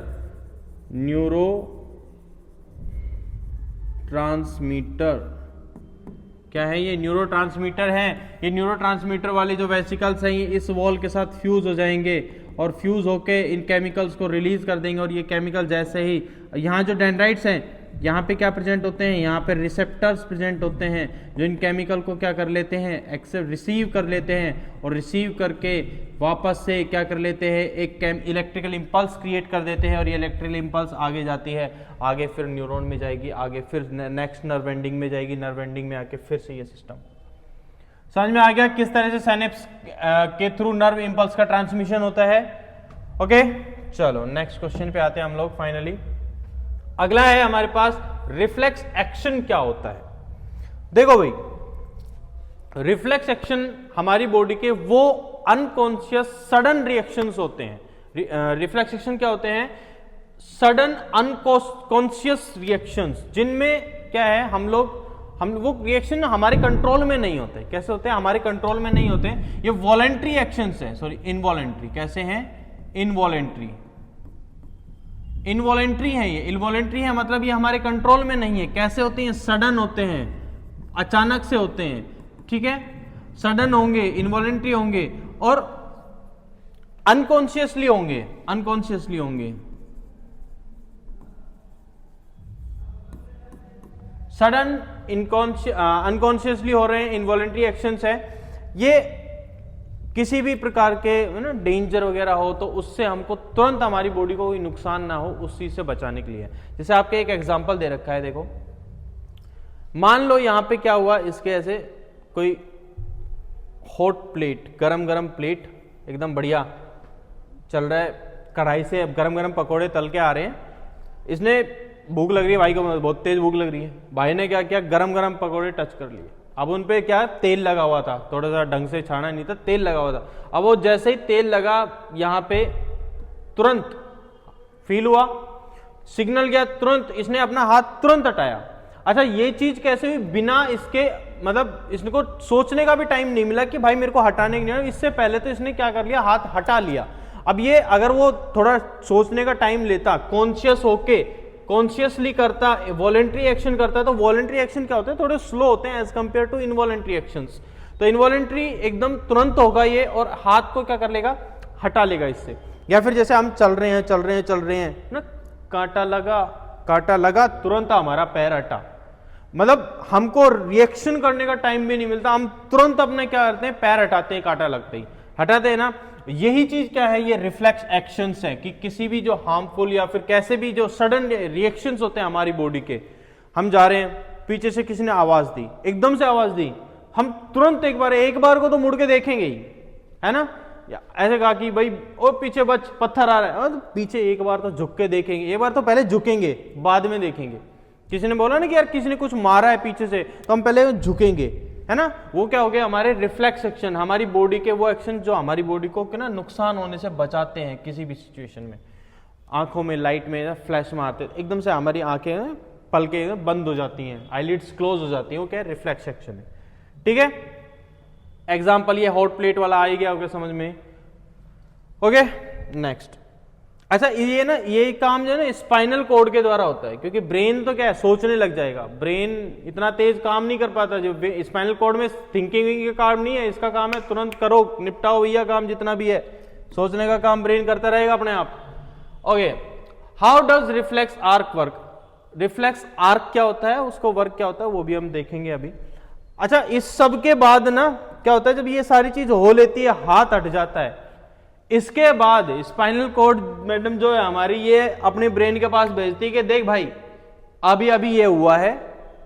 क्या है ये? न्यूरोट्रांसमीटर है। ये न्यूरोट्रांसमीटर वाले जो वेसिकल्स हैं ये इस वॉल के साथ फ्यूज हो जाएंगे और फ्यूज होके इन केमिकल्स को रिलीज कर देंगे। और ये केमिकल जैसे ही यहाँ जो डेंड्राइट्स हैं, यहाँ पे क्या प्रेजेंट होते हैं? यहाँ पे रिसेप्टर्स प्रेजेंट होते हैं जो इन केमिकल को क्या कर लेते हैं? एक्सेप्ट, रिसीव कर लेते हैं, और रिसीव करके वापस से क्या कर लेते हैं? एक इलेक्ट्रिकल इंपल्स क्रिएट कर देते हैं। और ये इलेक्ट्रिकल इंपल्स आगे जाती है, आगे फिर न्यूरॉन में जाएगी, आगे फिर नेक्स्ट नर्व एंडिंग में जाएगी, नर्व एंडिंग में आके फिर से ये सिस्टम। समझ में आ गया किस तरह से साइनेप्स के थ्रू नर्व इंपल्स का ट्रांसमिशन होता है? ओके, चलो नेक्स्ट क्वेश्चन पे आते हैं हम लोग फाइनली। अगला है हमारे पास रिफ्लेक्स एक्शन क्या होता है। देखो भाई, रिफ्लेक्स एक्शन हमारी बॉडी के वो अनकॉन्शियस सडन रिएक्शंस होते हैं। रिफ्लेक्स एक्शन क्या होते हैं? सडन अनकॉन्शियस रिएक्शंस, जिनमें क्या है, हम वो रिएक्शन हमारे कंट्रोल में नहीं होते। कैसे होते हैं? हमारे कंट्रोल में नहीं होते। ये वॉलेंट्री एक्शंस है, सॉरी इनवॉलेंट्री। कैसे हैं? इनवॉलेंट्री है। ये इनवॉलेंट्री है, मतलब ये हमारे कंट्रोल में नहीं है। कैसे होते हैं? सडन होते हैं, अचानक से होते हैं। ठीक है, सडन होंगे, इनवॉलेंट्री होंगे और अनकॉन्शियसली होंगे। सडन अनकॉन्शियसली हो रहे हैं, इनवॉलेंट्री एक्शंस है। ये किसी भी प्रकार के ना डेंजर वगैरह हो तो उससे हमको तुरंत, हमारी बॉडी को कोई नुकसान ना हो, उस चीज से बचाने के लिए। जैसे आपके एक एग्जांपल दे रखा है, देखो मान लो यहां पे क्या हुआ, इसके ऐसे कोई हॉट प्लेट, गरम प्लेट एकदम बढ़िया चल रहा है, कढ़ाई से गरम पकौड़े तल के आ रहे हैं। इसने भूख लग रही है भाई को, बहुत तेज भूख लग रही है। भाई ने क्या किया? गरम पकौड़े टच कर लिए। अब उन पे क्या तेल लगा हुआ था, थोड़ा सा ढंग से छाना नहीं था, तेल लगा हुआ था। अब वो जैसे ही तेल लगा यहाँ पे, तुरंत फील हुआ, सिग्नल गया, तुरंत इसने अपना हाथ तुरंत हटाया। अच्छा, ये चीज कैसे हुई? बिना इसके, मतलब इसको सोचने का भी टाइम नहीं मिला कि भाई मेरे को हटाने की नहीं। इससे पहले तो इसने क्या कर लिया? हाथ हटा लिया। अब ये अगर वो थोड़ा सोचने का टाइम लेता, कॉन्शियसली करता, वॉलेंट्री एक्शन करता, तो वॉलेंट्री एक्शन क्या होते हैं? थोड़े स्लो होते हैं as compare to involuntary actions. तो इनवॉलेंट्री एकदम तुरंत होगा ये, और हाथ को क्या कर लेगा? हटा लेगा इससे। या फिर जैसे हम चल रहे हैं ना, कांटा लगा तुरंत हमारा पैर हटा, मतलब हमको रिएक्शन करने का टाइम भी नहीं मिलता, हम तुरंत अपने क्या करते हैं? पैर हटाते हैं, कांटा लगते ही हटाते हैं ना। यही चीज क्या है? ये रिफ्लेक्स एक्शंस है कि किसी भी जो हार्मफुल या फिर कैसे भी जो सडन रिएक्शंस होते हैं हमारी बॉडी के, हम जा रहे हैं, पीछे से किसी ने आवाज दी, एकदम से आवाज दी, हम तुरंत एक बार को तो मुड़ के देखेंगे ही, है ना? ऐसे कहा कि भाई ओ पीछे बच, पत्थर आ रहा है, तो पीछे एक बार तो झुक के देखेंगे, एक बार तो पहले झुकेंगे बाद में देखेंगे। किसी ने बोला ना कि यार किसी ने कुछ मारा है पीछे से, तो हम पहले झुकेंगे, है ना? वो क्या हो गया? हमारे रिफ्लेक्स एक्शन, हमारी बॉडी के वो एक्शन जो हमारी बॉडी को ना नुकसान होने से बचाते हैं किसी भी सिचुएशन में। आंखों में लाइट में फ्लैश मारते, एकदम से हमारी आंखें पलकें बंद हो जाती हैं, आईलिड्स क्लोज हो जाती हैं, वो क्या है? रिफ्लेक्स एक्शन है। ठीक है, एग्जाम्पल ये हॉट प्लेट वाला आ ही गया होगा समझ में। Okay, next. अच्छा, ये ना, ये काम जो है ना स्पाइनल कॉर्ड के द्वारा होता है, क्योंकि ब्रेन तो क्या है? सोचने लग जाएगा, ब्रेन इतना तेज काम नहीं कर पाता। जो स्पाइनल कॉर्ड में थिंकिंग का काम नहीं है, इसका काम है तुरंत करो, निपटाओ भैया काम जितना भी है, सोचने का काम ब्रेन करता रहेगा अपने आप। Okay, how does reflex arc work? Reflex arc क्या होता है, उसको वर्क क्या होता है, वो भी हम देखेंगे अभी। अच्छा, इस सब के बाद ना क्या होता है, जब ये सारी चीज हो लेती है, हाथ हट जाता है, इसके बाद स्पाइनल कॉर्ड मैडम जो है हमारी, ये अपने ब्रेन के पास भेजती है कि देख भाई अभी अभी ये हुआ है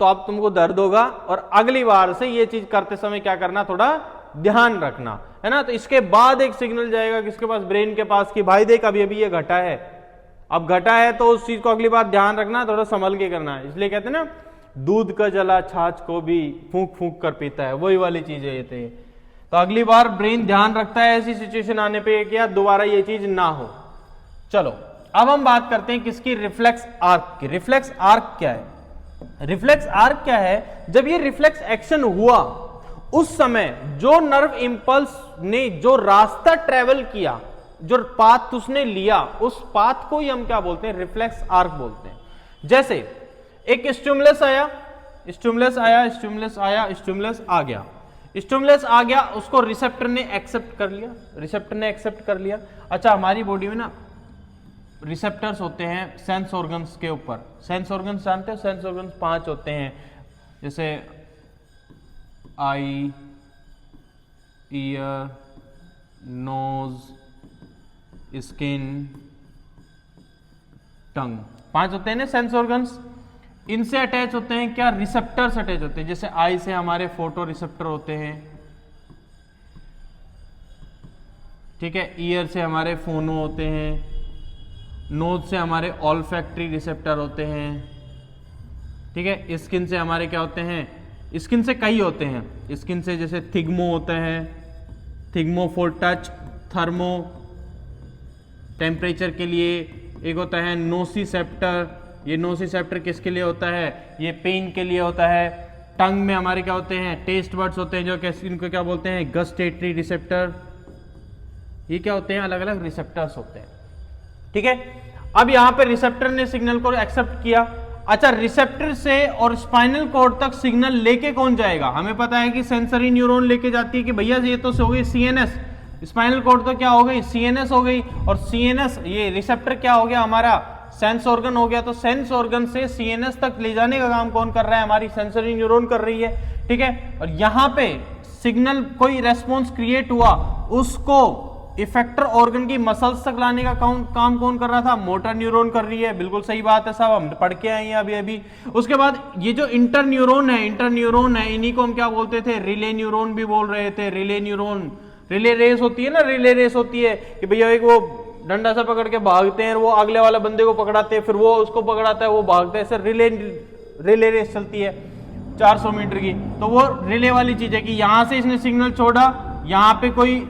तो अब तुमको दर्द होगा, और अगली बार से ये चीज करते समय क्या करना, थोड़ा ध्यान रखना, है ना। तो इसके बाद एक सिग्नल जाएगा किसके पास, ब्रेन के पास, कि भाई देख अभी अभी ये घटा है, अब घटा है तो उस चीज को अगली बार ध्यान रखना, थोड़ा संभल के करना है। इसलिए कहते हैं ना, दूध का जला छाछ को भी फूंक फूंक कर पीता है, वही वाली चीज है ये। तो अगली बार ब्रेन ध्यान रखता है ऐसी सिचुएशन आने पे कि दोबारा ये चीज ना हो। चलो अब हम बात करते हैं किसकी, रिफ्लेक्स आर्क की। रिफ्लेक्स आर्क क्या है? रिफ्लेक्स आर्क क्या है? जब ये रिफ्लेक्स एक्शन हुआ उस समय जो नर्व इंपल्स ने जो रास्ता ट्रेवल किया, जो पाथ उसने लिया, उस पाथ को ही हम क्या बोलते हैं, रिफ्लेक्स आर्क बोलते हैं। जैसे एक स्टिमुलस आया, स्टिमुलस आया, स्टिमुलस आया, स्टिमुलस आ गया, स्टिमुलस आ गया, उसको रिसेप्टर ने एक्सेप्ट कर लिया, रिसेप्टर ने एक्सेप्ट कर लिया। अच्छा, हमारी बॉडी में ना रिसेप्टर्स होते हैं सेंस ऑर्गन्स के ऊपर। सेंस ऑर्गन्स जानते हो? सेंस ऑर्गन्स 5 होते हैं, जैसे आई, ईयर, नोज, स्किन, टंग, 5 होते हैं ना सेंस ऑर्गन्स। इनसे अटैच होते हैं क्या, रिसेप्टर्स अटैच होते हैं। जैसे आई से हमारे फोटो रिसेप्टर होते हैं, ठीक है। ईयर से हमारे फोनो होते हैं, नोज से हमारे ऑल्फैक्टरी रिसेप्टर होते हैं, ठीक है। स्किन से हमारे क्या होते हैं, स्किन से कई होते हैं। स्किन से जैसे थिग्मो होता है, थिग्मो फॉर टच, थर्मो टेम्परेचर के लिए, एक होता है नोसिसेप्टर, ये नोसिसेप्टर किसके लिए होता है, ये पेन के लिए होता है। टंग में हमारे क्या होते हैं, टेस्ट बर्ड्स होते हैं, जो कैसे इनको क्या बोलते हैं, गस्टेटरी रिसेप्टर। ये क्या होते हैं, अलग अलग रिसेप्टर्स होते हैं, ठीक है। अब यहां पे रिसेप्टर ने सिग्नल को एक्सेप्ट किया। अच्छा, रिसेप्टर से और स्पाइनल कॉर्ड तक सिग्नल लेके कौन जाएगा, हमें पता है कि सेंसरी न्यूरॉन लेके जाती है कि भैया ये तो हो गई सीएनएस, स्पाइनल कॉर्ड तो क्या हो गई, सीएनएस हो गई, और सीएनएस ये रिसेप्टर क्या हो गया, हमारा सेंस ऑर्गन हो गया। तो सेंस ऑर्गन से सीएनएस तक ले जाने का काम कौन कर रहा है, हमारी सेंसरी न्यूरॉन कर रही है, ठीक है। और यहां पे सिग्नल कोई रेस्पॉन्स क्रिएट हुआ, उसको इफेक्टर ऑर्गन की मसल्स तक लाने का काम कौन कर रहा था, मोटर न्यूरॉन कर रही है। बिल्कुल सही बात है साहब, हम पढ़ के आए हैं अभी अभी। उसके बाद ये जो इंटर न्यूरॉन है, इन्हीं को हम क्या बोलते थे, रिले न्यूरॉन भी बोल रहे थे। रिले न्यूरॉन, रिले रेस होती है ना, रिले रेस होती है कि भैया एक वो डंडा सा पकड़ के भागते हैं, वो अगले वाले बंदे को पकड़ाते हैं, फिर वो उसको पकड़ाता है, वो भागता है, ऐसे रिले रेस चलती है 400 मीटर की। तो वो रिले वाली चीज है कि यहां से इसने सिग्नल छोड़ा, यहां पे कोई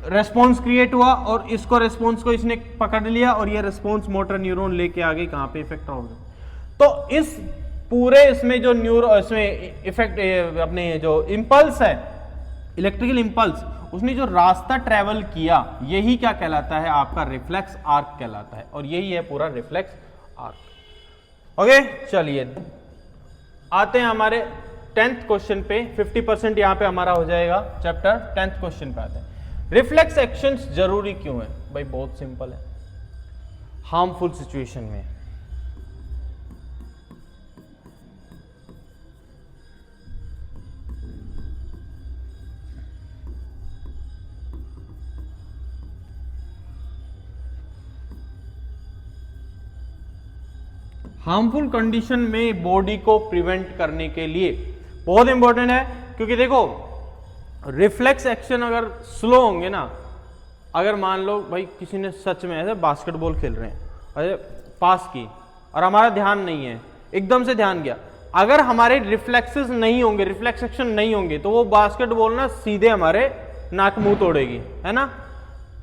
रेस्पॉन्स क्रिएट हुआ और इसको रेस्पॉन्स को इसने पकड़ लिया, और ये रेस्पॉन्स मोटर न्यूरॉन लेके आ गई कहां पे, इफेक्टर ऑर्गन। तो इस पूरे इसमें जो इसमें इफेक्ट अपने जो इंपल्स है, इलेक्ट्रिकल इंपल्स, उसने जो रास्ता ट्रेवल किया, यही क्या कहलाता है, आपका रिफ्लेक्स आर्क कहलाता है। और यही है पूरा रिफ्लेक्स आर्क। ओके, चलिए आते हैं हमारे 10th क्वेश्चन पे। 50% यहां पे हमारा हो जाएगा चैप्टर। 10th क्वेश्चन पे आते हैं। रिफ्लेक्स एक्शंस जरूरी क्यों है भाई? बहुत सिंपल है, हार्मफुल सिचुएशन में। हार्मफुल कंडीशन में बॉडी को प्रिवेंट करने के लिए बहुत इंपॉर्टेंट है, क्योंकि देखो रिफ्लेक्स एक्शन अगर स्लो होंगे ना, अगर मान लो भाई किसी ने सच में ऐसे बास्केटबॉल खेल रहे हैं, अरे पास की और हमारा ध्यान नहीं है, एकदम से ध्यान गया, अगर हमारे रिफ्लेक्सेस नहीं होंगे, रिफ्लेक्स एक्शन नहीं होंगे, तो वो बास्केटबॉल ना सीधे हमारे नाक मुंह तोड़ेगी, है ना।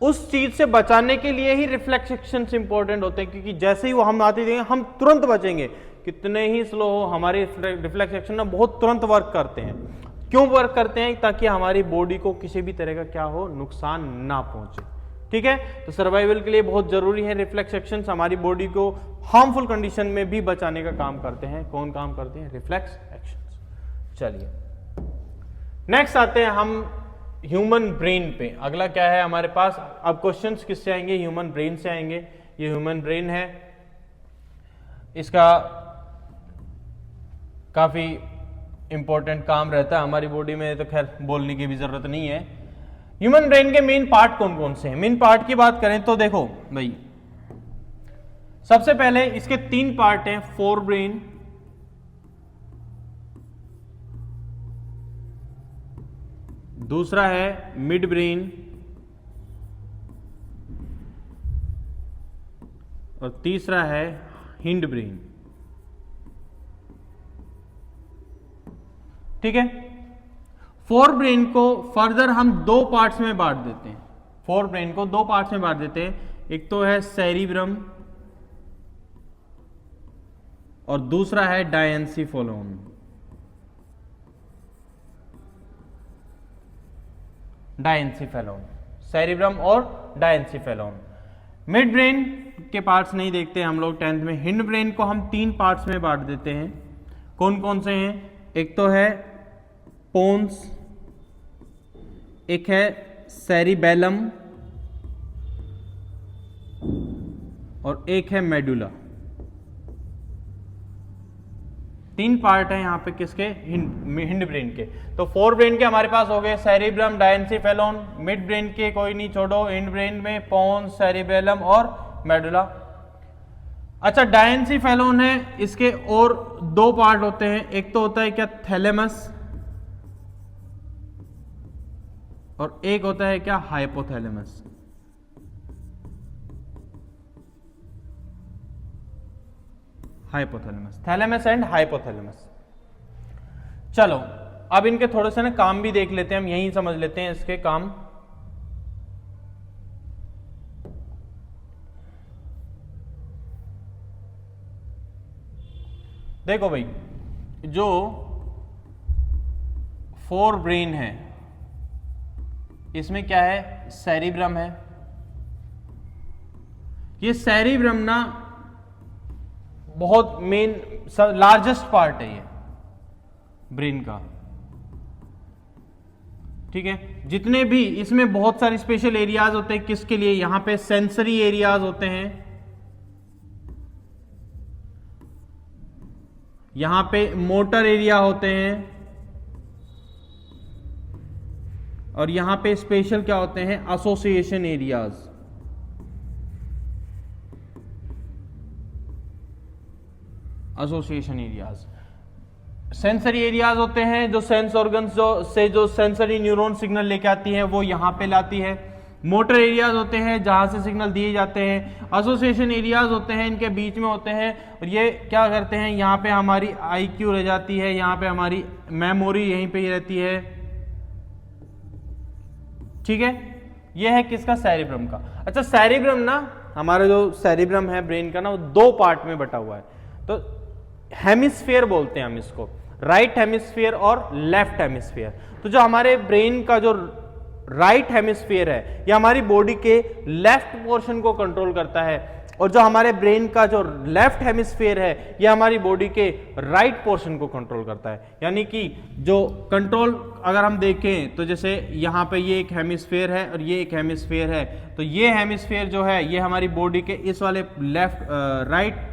उस चीज से बचाने के लिए ही रिफ्लेक्स एक्शन इंपॉर्टेंट होते हैं, क्योंकि जैसे ही वो हम आते देंगे हम तुरंत बचेंगे। कितने ही स्लो हो, हमारे रिफ्लेक्स एक्शन ना बहुत तुरंत वर्क करते हैं। क्यों वर्क करते हैं? ताकि हमारी बॉडी को किसी भी तरह का क्या हो, नुकसान ना पहुंचे, ठीक है। तो सर्वाइवल के लिए बहुत जरूरी है रिफ्लेक्स एक्शंस, हमारी बॉडी को हार्मफुल कंडीशन में भी बचाने का काम करते हैं। कौन काम करते हैं? Reflex actions. चलिए नेक्स्ट आते हैं हम ह्यूमन ब्रेन पे। अगला क्या है हमारे पास? अब क्वेश्चंस किससे आएंगे? ह्यूमन ब्रेन से आएंगे। ये ह्यूमन ब्रेन है, इसका काफी इंपॉर्टेंट काम रहता है हमारी बॉडी में, तो खैर बोलने की भी जरूरत नहीं है। ह्यूमन ब्रेन के मेन पार्ट कौन कौन से हैं? मेन पार्ट की बात करें तो देखो भाई, सबसे पहले इसके 3 पार्ट हैं, फोर ब्रेन, दूसरा है मिड ब्रेन और तीसरा है हिंड ब्रेन। ठीक है, फोर ब्रेन को फर्दर हम 2 पार्ट्स में बांट देते हैं। फोर ब्रेन को 2 पार्ट्स में बांट देते हैं, एक तो है सेरिब्रम और दूसरा है डायएन्सिफेलोन। डायएन्सिफेलोन, सेरिब्रम और डायएन्सिफेलोन। मिड ब्रेन के पार्ट्स नहीं देखते हम लोग 10th में। हिंड ब्रेन को हम 3 पार्ट्स में बांट देते हैं। कौन कौन से हैं? एक तो है पोन्स, एक है सेरिबेलम और एक है मेडुला। 3 पार्ट है यहाँ पे किसके? हिंड ब्रेन के। तो फोर ब्रेन के हमारे पास हो गए सेरिब्रम, डायएन्सिफेलोन। मिड ब्रेन के कोई नहीं छोड़ो, हिंड ब्रेन में पोन्स, सेरिबेलम और मेडुला। अच्छा, डायएन्सिफेलोन है, इसके और 2 पार्ट होते हैं। एक तो होता है क्या? थैलेमस, और एक होता है क्या? Hypothalamus. Hypothalamus, thalamus and hypothalamus. चलो अब इनके थोड़े से ना काम भी देख लेते हैं, हम यहीं समझ लेते हैं इसके काम। देखो भाई, जो फोर ब्रेन है इसमें क्या है? सेरिब्रम है। ये सेरिब्रम ना बहुत मेन लार्जेस्ट पार्ट है ये ब्रेन का। ठीक है, जितने भी इसमें बहुत सारे स्पेशल एरियाज होते हैं। किसके लिए? यहां पे सेंसरी एरियाज होते हैं, यहां पे मोटर एरिया होते हैं, और यहां पे स्पेशल क्या होते हैं? Association areas. Association areas, sensory areas होते हैं, जो सेंस ऑर्गन्स जो सेंसरी न्यूरॉन सिग्नल लेके आती है वो यहां पे लाती है। मोटर एरियाज होते हैं जहां से सिग्नल दिए जाते हैं। एसोसिएशन एरियाज होते हैं, इनके बीच में होते हैं, और ये क्या करते हैं? यहाँ पे हमारी आईक्यू रह जाती है, यहाँ पे हमारी मेमोरी यहीं पे ही रहती है। ठीक है, ये है किसका? सेरिब्रम का। अच्छा, सेरिब्रम ना, हमारा जो सेरिब्रम है ब्रेन का ना, वो 2 पार्ट में बटा हुआ है। तो हेमिस्फीयर बोलते हैं हम इसको, राइट हेमिस्फीयर और लेफ्ट हेमिस्फीयर। तो जो हमारे ब्रेन का जो राइट हेमिस्फीयर है ये हमारी बॉडी के लेफ्ट पोर्शन को कंट्रोल करता है, और जो हमारे ब्रेन का जो लेफ्ट हेमिस्फीयर है ये हमारी बॉडी के राइट पोर्शन को कंट्रोल करता है। यानी कि जो कंट्रोल अगर हम देखें तो जैसे यहाँ पे ये एक हेमिस्फीयर है और ये एक हेमिस्फीयर है, तो ये हेमिस्फीयर जो है ये हमारी बॉडी के इस वाले राइट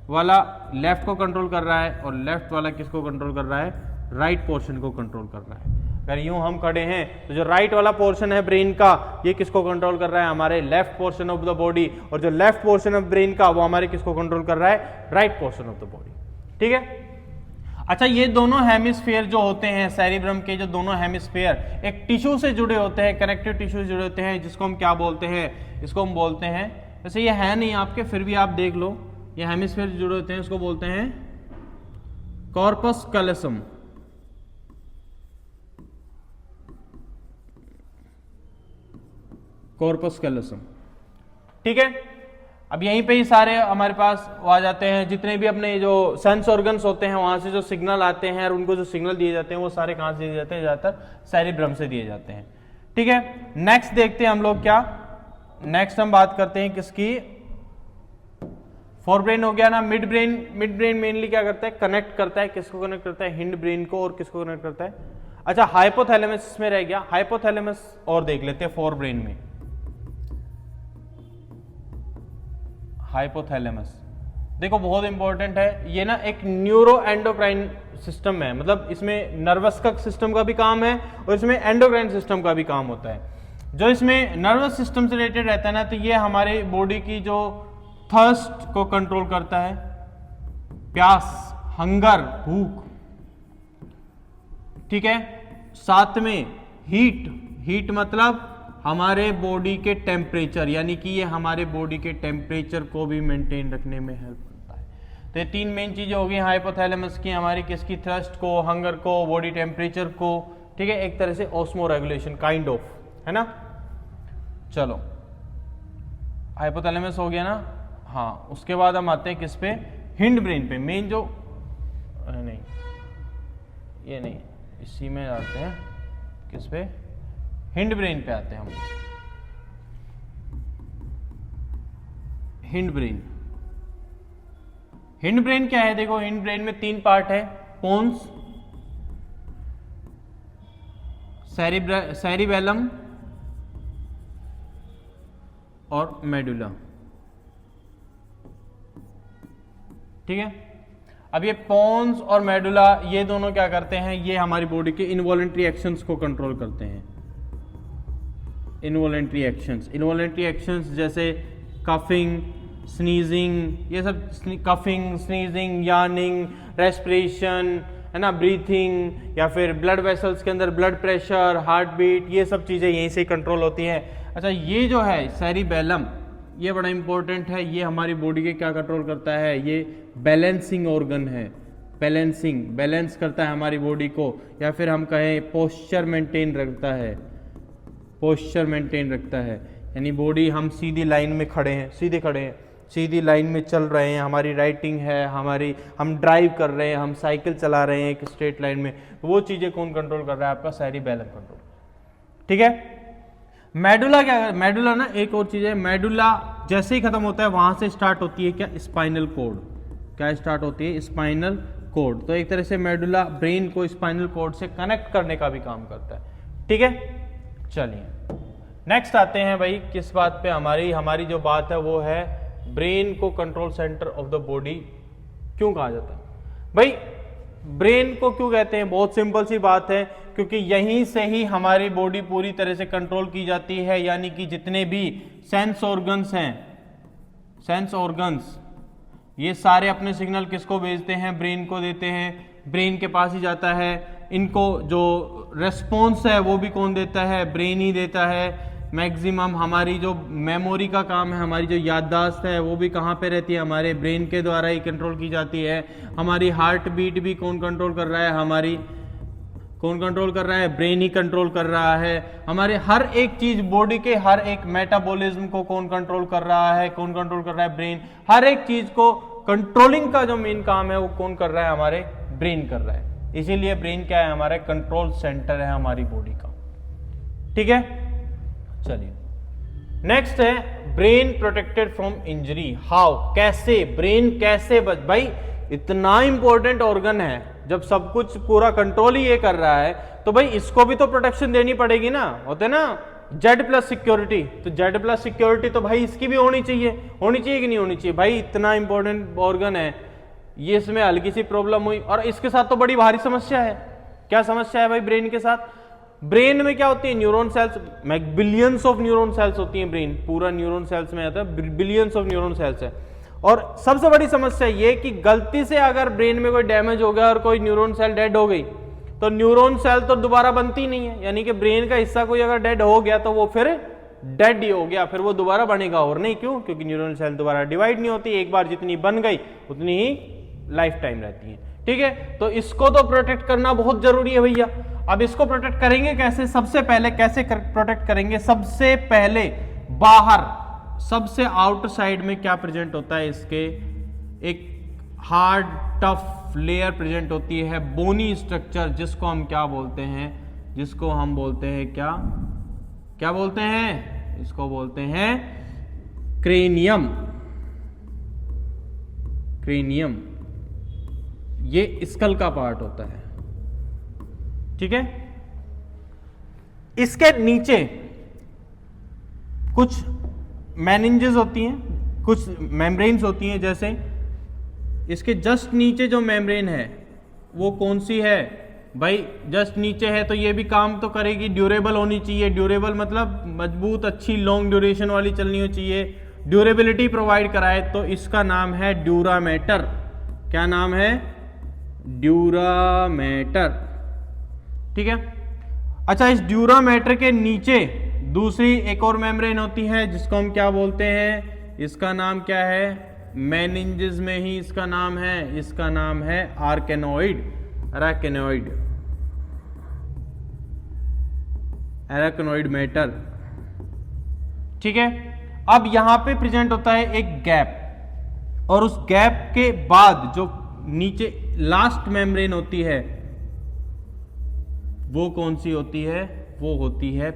वाला लेफ्ट को कंट्रोल कर रहा है, और लेफ्ट वाला किसको कंट्रोल कर रहा है? राइट पोर्शन को कंट्रोल कर रहा है। अगर यूं हम खड़े हैं तो जो राइट वाला पोर्शन है ब्रेन का ये किसको कंट्रोल कर रहा है? हमारे left portion of the body. और जो लेफ्ट पोर्शन ऑफ ब्रेन का वो हमारे किसको कंट्रोल कर रहा है? Right portion of the body. ठीक है, अच्छा, ये दोनों हेमिस्फीयर जो होते हैं सेरिब्रम के, जो दोनों हेमिस्फीयर एक टिश्यू से जुड़े होते हैं, कनेक्टिव टिश्यू से जुड़े होते हैं, जिसको हम क्या बोलते हैं? इसको हम बोलते हैं, वैसे ये है नहीं आपके, फिर भी आप देख लो, ये हेमिस्फीयर जुड़े होते हैं, इसको बोलते हैं कॉर्पस कैलोसम। Corpus callosum. ठीक है, अब यहीं पे ही सारे हमारे पास आ जाते हैं, जितने भी अपने जो सेंस ऑर्गन्स होते हैं वहां से जो सिग्नल आते हैं और उनको जो सिग्नल दिए जाते हैं वो सारे कहां से दिए जाते हैं? ज्यादातर सेरिब्रम से दिए जाते हैं। ठीक है, नेक्स्ट देखते हैं हम लोग क्या। नेक्स्ट हम बात करते हैं किसकी? फोर ब्रेन हो गया ना। मिड ब्रेन मेनली क्या करता है? कनेक्ट करता है, किसको कनेक्ट करता है? हिंड ब्रेन को। और किसको कनेक्ट करता है? अच्छा, हाइपोथैलेमस में रह गया। हाइपोथैलेमस और देख लेते हैं फोर ब्रेन में। हाइपोथैलेमस देखो बहुत इंपॉर्टेंट है, ये ना एक न्यूरो एंडोक्राइन सिस्टम है, मतलब इसमें नर्वस का सिस्टम का भी काम है और इसमें एंडोक्राइन सिस्टम का भी काम होता है। जो इसमें नर्वस सिस्टम से रिलेटेड रहता है ना, तो ये हमारे बॉडी की जो थर्स्ट को कंट्रोल करता है, प्यास, हंगर, भूख, ठीक है। साथ में हीट, हीट मतलब हमारे बॉडी के टेम्परेचर, यानी कि ये हमारे बॉडी के टेम्परेचर को भी मेंटेन रखने में हेल्प करता है। तो ये तीन मेन चीजें हो गई हाइपोथैलेमस की, हमारी किसकी, थ्रस्ट को, हंगर को, बॉडी टेम्परेचर को, ठीक है। एक तरह से ऑस्मो रेगुलेशन काइंड ऑफ, है ना। चलो हाइपोथैलेमस हो गया ना, हाँ। उसके बाद हम आते हैं किस पे, हिंड ब्रेन पे। मेन जो नहीं, ये नहीं, इसी में आते हैं किस पे, हिंड ब्रेन पे आते हैं हम। हिंड ब्रेन, हिंड ब्रेन क्या है, देखो हिंड ब्रेन में तीन पार्ट है, पोन्स, सेरिबेलम और मेडुला, ठीक है। अब ये पोन्स और मेडुला ये दोनों क्या करते हैं, ये हमारी बॉडी के इनवॉलेंट्री एक्शंस को कंट्रोल करते हैं। इनवॉलेंट्री एक्शंस, इनवॉलेंट्री एक्शंस जैसे कफिंग, स्नीजिंग, ये सब, कफिंग, स्नीजिंग, यार्निंग, रेस्पिरेशन, है ना, ब्रीथिंग, या फिर ब्लड वेसल्स के अंदर ब्लड प्रेशर, हार्ट बीट, ये सब चीज़ें यहीं से कंट्रोल होती हैं। अच्छा, ये जो है सेरिबेलम, ये बड़ा इंपॉर्टेंट है, ये हमारी बॉडी के क्या कंट्रोल करता है, ये बैलेंसिंग ऑर्गन है, बैलेंसिंग, बैलेंस करता है हमारी बॉडी को, या फिर हम कहें पोस्चर मेंटेन रखता है, पोस्चर मेंटेन रखता है, यानी बॉडी, हम सीधी लाइन में खड़े हैं, सीधे खड़े हैं, सीधी लाइन में चल रहे हैं, हमारी राइटिंग है, हमारी, हम ड्राइव कर रहे हैं, हम साइकिल चला रहे हैं एक स्ट्रेट लाइन में, वो चीज़ें कौन कंट्रोल कर रहा है, आपका सेरिबेलम कंट्रोल, ठीक है। मेडुला क्या है, मेडुला ना एक और चीज़ है, मेडुला जैसे ही खत्म होता है वहां से स्टार्ट होती है क्या, स्पाइनल कोड, क्या स्टार्ट होती है, स्पाइनल कोड। तो एक तरह से मेडुला ब्रेन को स्पाइनल कोड से कनेक्ट करने का भी काम करता है, ठीक है। चलिए नेक्स्ट आते हैं भाई किस बात पे, हमारी जो बात है वो है ब्रेन को control centre of the body क्यों कहा जाता है। भाई ब्रेन को क्यों कहते हैं, बहुत सिंपल सी बात है, क्योंकि यहीं से ही हमारी बॉडी पूरी तरह से कंट्रोल की जाती है, यानी कि जितने भी सेंस ऑर्गन्स हैं, सेंस ऑर्गन्स, ये सारे अपने सिग्नल किसको भेजते हैं, ब्रेन को देते हैं, ब्रेन के पास ही जाता है। इनको जो रेस्पॉन्स है वो भी कौन देता है, ब्रेन ही देता है। मैक्सिमम हमारी जो मेमोरी का काम है, हमारी जो याददाश्त है वो भी कहाँ पे रहती है, हमारे ब्रेन के द्वारा ही कंट्रोल की जाती है। हमारी हार्ट बीट भी कौन कंट्रोल कर रहा है, हमारी, कौन कंट्रोल कर रहा है, ब्रेन ही कंट्रोल कर रहा है। हमारे हर एक चीज, बॉडी के हर एक मेटाबॉलिज्म को कौन कंट्रोल कर रहा है, कौन कंट्रोल कर रहा है, ब्रेन। हर एक चीज को कंट्रोलिंग का जो मेन काम है वो कौन कर रहा है, हमारे ब्रेन कर रहा है। इसीलिए ब्रेन क्या है, हमारा कंट्रोल सेंटर है हमारी बॉडी का, ठीक है। चलिए नेक्स्ट है brain protected from injury, how, कैसे, ब्रेन कैसे भाई इतना इंपॉर्टेंट ऑर्गन है, जब सब कुछ पूरा कंट्रोल ही ये कर रहा है तो भाई इसको भी तो प्रोटेक्शन देनी पड़ेगी ना, होते ना Z+ सिक्योरिटी, तो Z+ सिक्योरिटी तो भाई इसकी भी होनी चाहिए कि नहीं होनी चाहिए। भाई इतना इंपॉर्टेंट ऑर्गन है, ये इसमें हल्की सी प्रॉब्लम हुई और इसके साथ तो बड़ी भारी समस्या है। क्या समस्या है भाई ब्रेन के साथ, ब्रेन में क्या होती है, neuron cells, billions of neuron cells होती हैं, ब्रेन पूरा न्यूरॉन सेल्स में आता है, बिलियंस ऑफ न्यूरॉन सेल्स है। और सबसे बड़ी समस्या ये कि गलती से अगर ब्रेन में कोई डैमेज हो गया और कोई न्यूरॉन सेल डेड हो गई तो न्यूरॉन सेल तो दोबारा बनती नहीं है, यानी कि ब्रेन का हिस्सा कोई अगर डेड हो गया तो वो फिर डेड ही हो गया, फिर वो दोबारा बनेगा और नहीं, क्यों, क्योंकि न्यूरॉन सेल दोबारा डिवाइड नहीं होती, एक बार जितनी बन गई उतनी ही लाइफ टाइम रहती है, ठीक है। तो इसको तो प्रोटेक्ट करना बहुत जरूरी है भैया। अब इसको प्रोटेक्ट करेंगे कैसे, सबसे पहले कैसे प्रोटेक्ट करेंगे, सबसे पहले बाहर, सबसे आउटसाइड में क्या प्रेजेंट होता है, इसके एक हार्ड टफ लेयर प्रेजेंट होती है, बोनी स्ट्रक्चर, जिसको हम क्या बोलते हैं, जिसको हम बोलते हैं क्या, क्या बोलते हैं, इसको बोलते हैं क्रेनियम। क्रेनियम ये स्कल का पार्ट होता है, ठीक है। इसके नीचे कुछ मेनिंजेस होती हैं, कुछ मेम्ब्रेन्स होती हैं, जैसे इसके जस्ट नीचे जो मेम्ब्रेन है वो कौन सी है भाई, जस्ट नीचे है तो ये भी काम तो करेगी, ड्यूरेबल होनी चाहिए, ड्यूरेबल मतलब मजबूत, अच्छी, लॉन्ग ड्यूरेशन वाली चलनी हो चाहिए, ड्यूरेबिलिटी प्रोवाइड कराए तो इसका नाम है ड्यूरामेटर। क्या नाम है? ड्यूरामेटर। ठीक है। अच्छा, इस ड्यूरामेटर के नीचे दूसरी एक और मेम्ब्रेन होती है जिसको हम क्या बोलते हैं? इसका नाम क्या है? मेनिंजेस में ही इसका नाम है, इसका नाम है आर्केनोइड, अराकेनोइड, एराकेनोइड मैटर। ठीक है। अब यहां पे प्रेजेंट होता है एक गैप, और उस गैप के बाद जो नीचे लास्ट मेम्ब्रेन होती है वो कौन सी होती है? वो होती है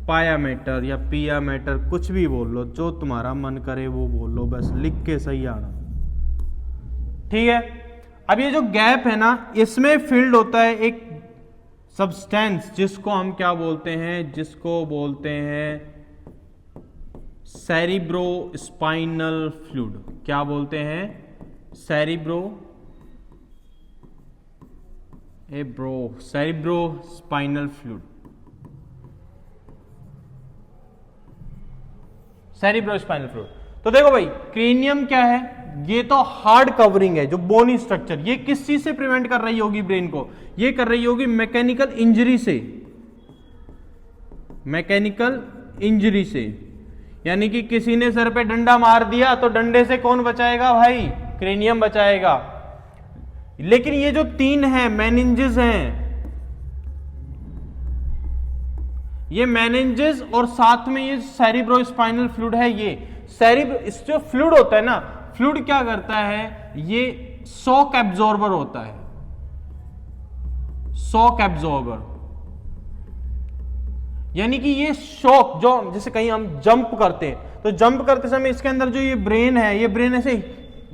पायामेटर या पियामेटर, कुछ भी बोल लो, जो तुम्हारा मन करे वो बोल लो, बस लिख के सही आना। ठीक है। अब ये जो गैप है ना, इसमें फिल्ड होता है एक सब्सटेंस जिसको हम क्या बोलते हैं? जिसको बोलते हैं सेरिब्रो स्पाइनल फ्लूइड। क्या बोलते हैं? Cerebro spinal fluid, cerebro spinal fluid. तो देखो भाई, क्रेनियम क्या है? ये तो हार्ड कवरिंग है, जो बोनी स्ट्रक्चर, ये किस चीज से प्रिवेंट कर रही होगी ब्रेन को? ये कर रही होगी मैकेनिकल इंजरी से, मैकेनिकल इंजरी से। यानी कि किसी ने सर पे डंडा मार दिया तो डंडे से कौन बचाएगा भाई? क्रेनियम बचाएगा। लेकिन ये जो तीन है मेनिंजेस हैं, ये मेनिंजेस और साथ में ये सेरिब्रो स्पाइनल फ्लूइड है। ये इस जो फ्लूइड होता है ना, फ्लूइड क्या करता है? ये शॉक एब्जॉर्बर होता है, शॉक एब्जॉर्बर। यानी कि ये शॉक, जो जैसे कहीं हम जंप करते हैं तो जंप करते समय इसके अंदर जो ये ब्रेन है, ये ब्रेन ऐसे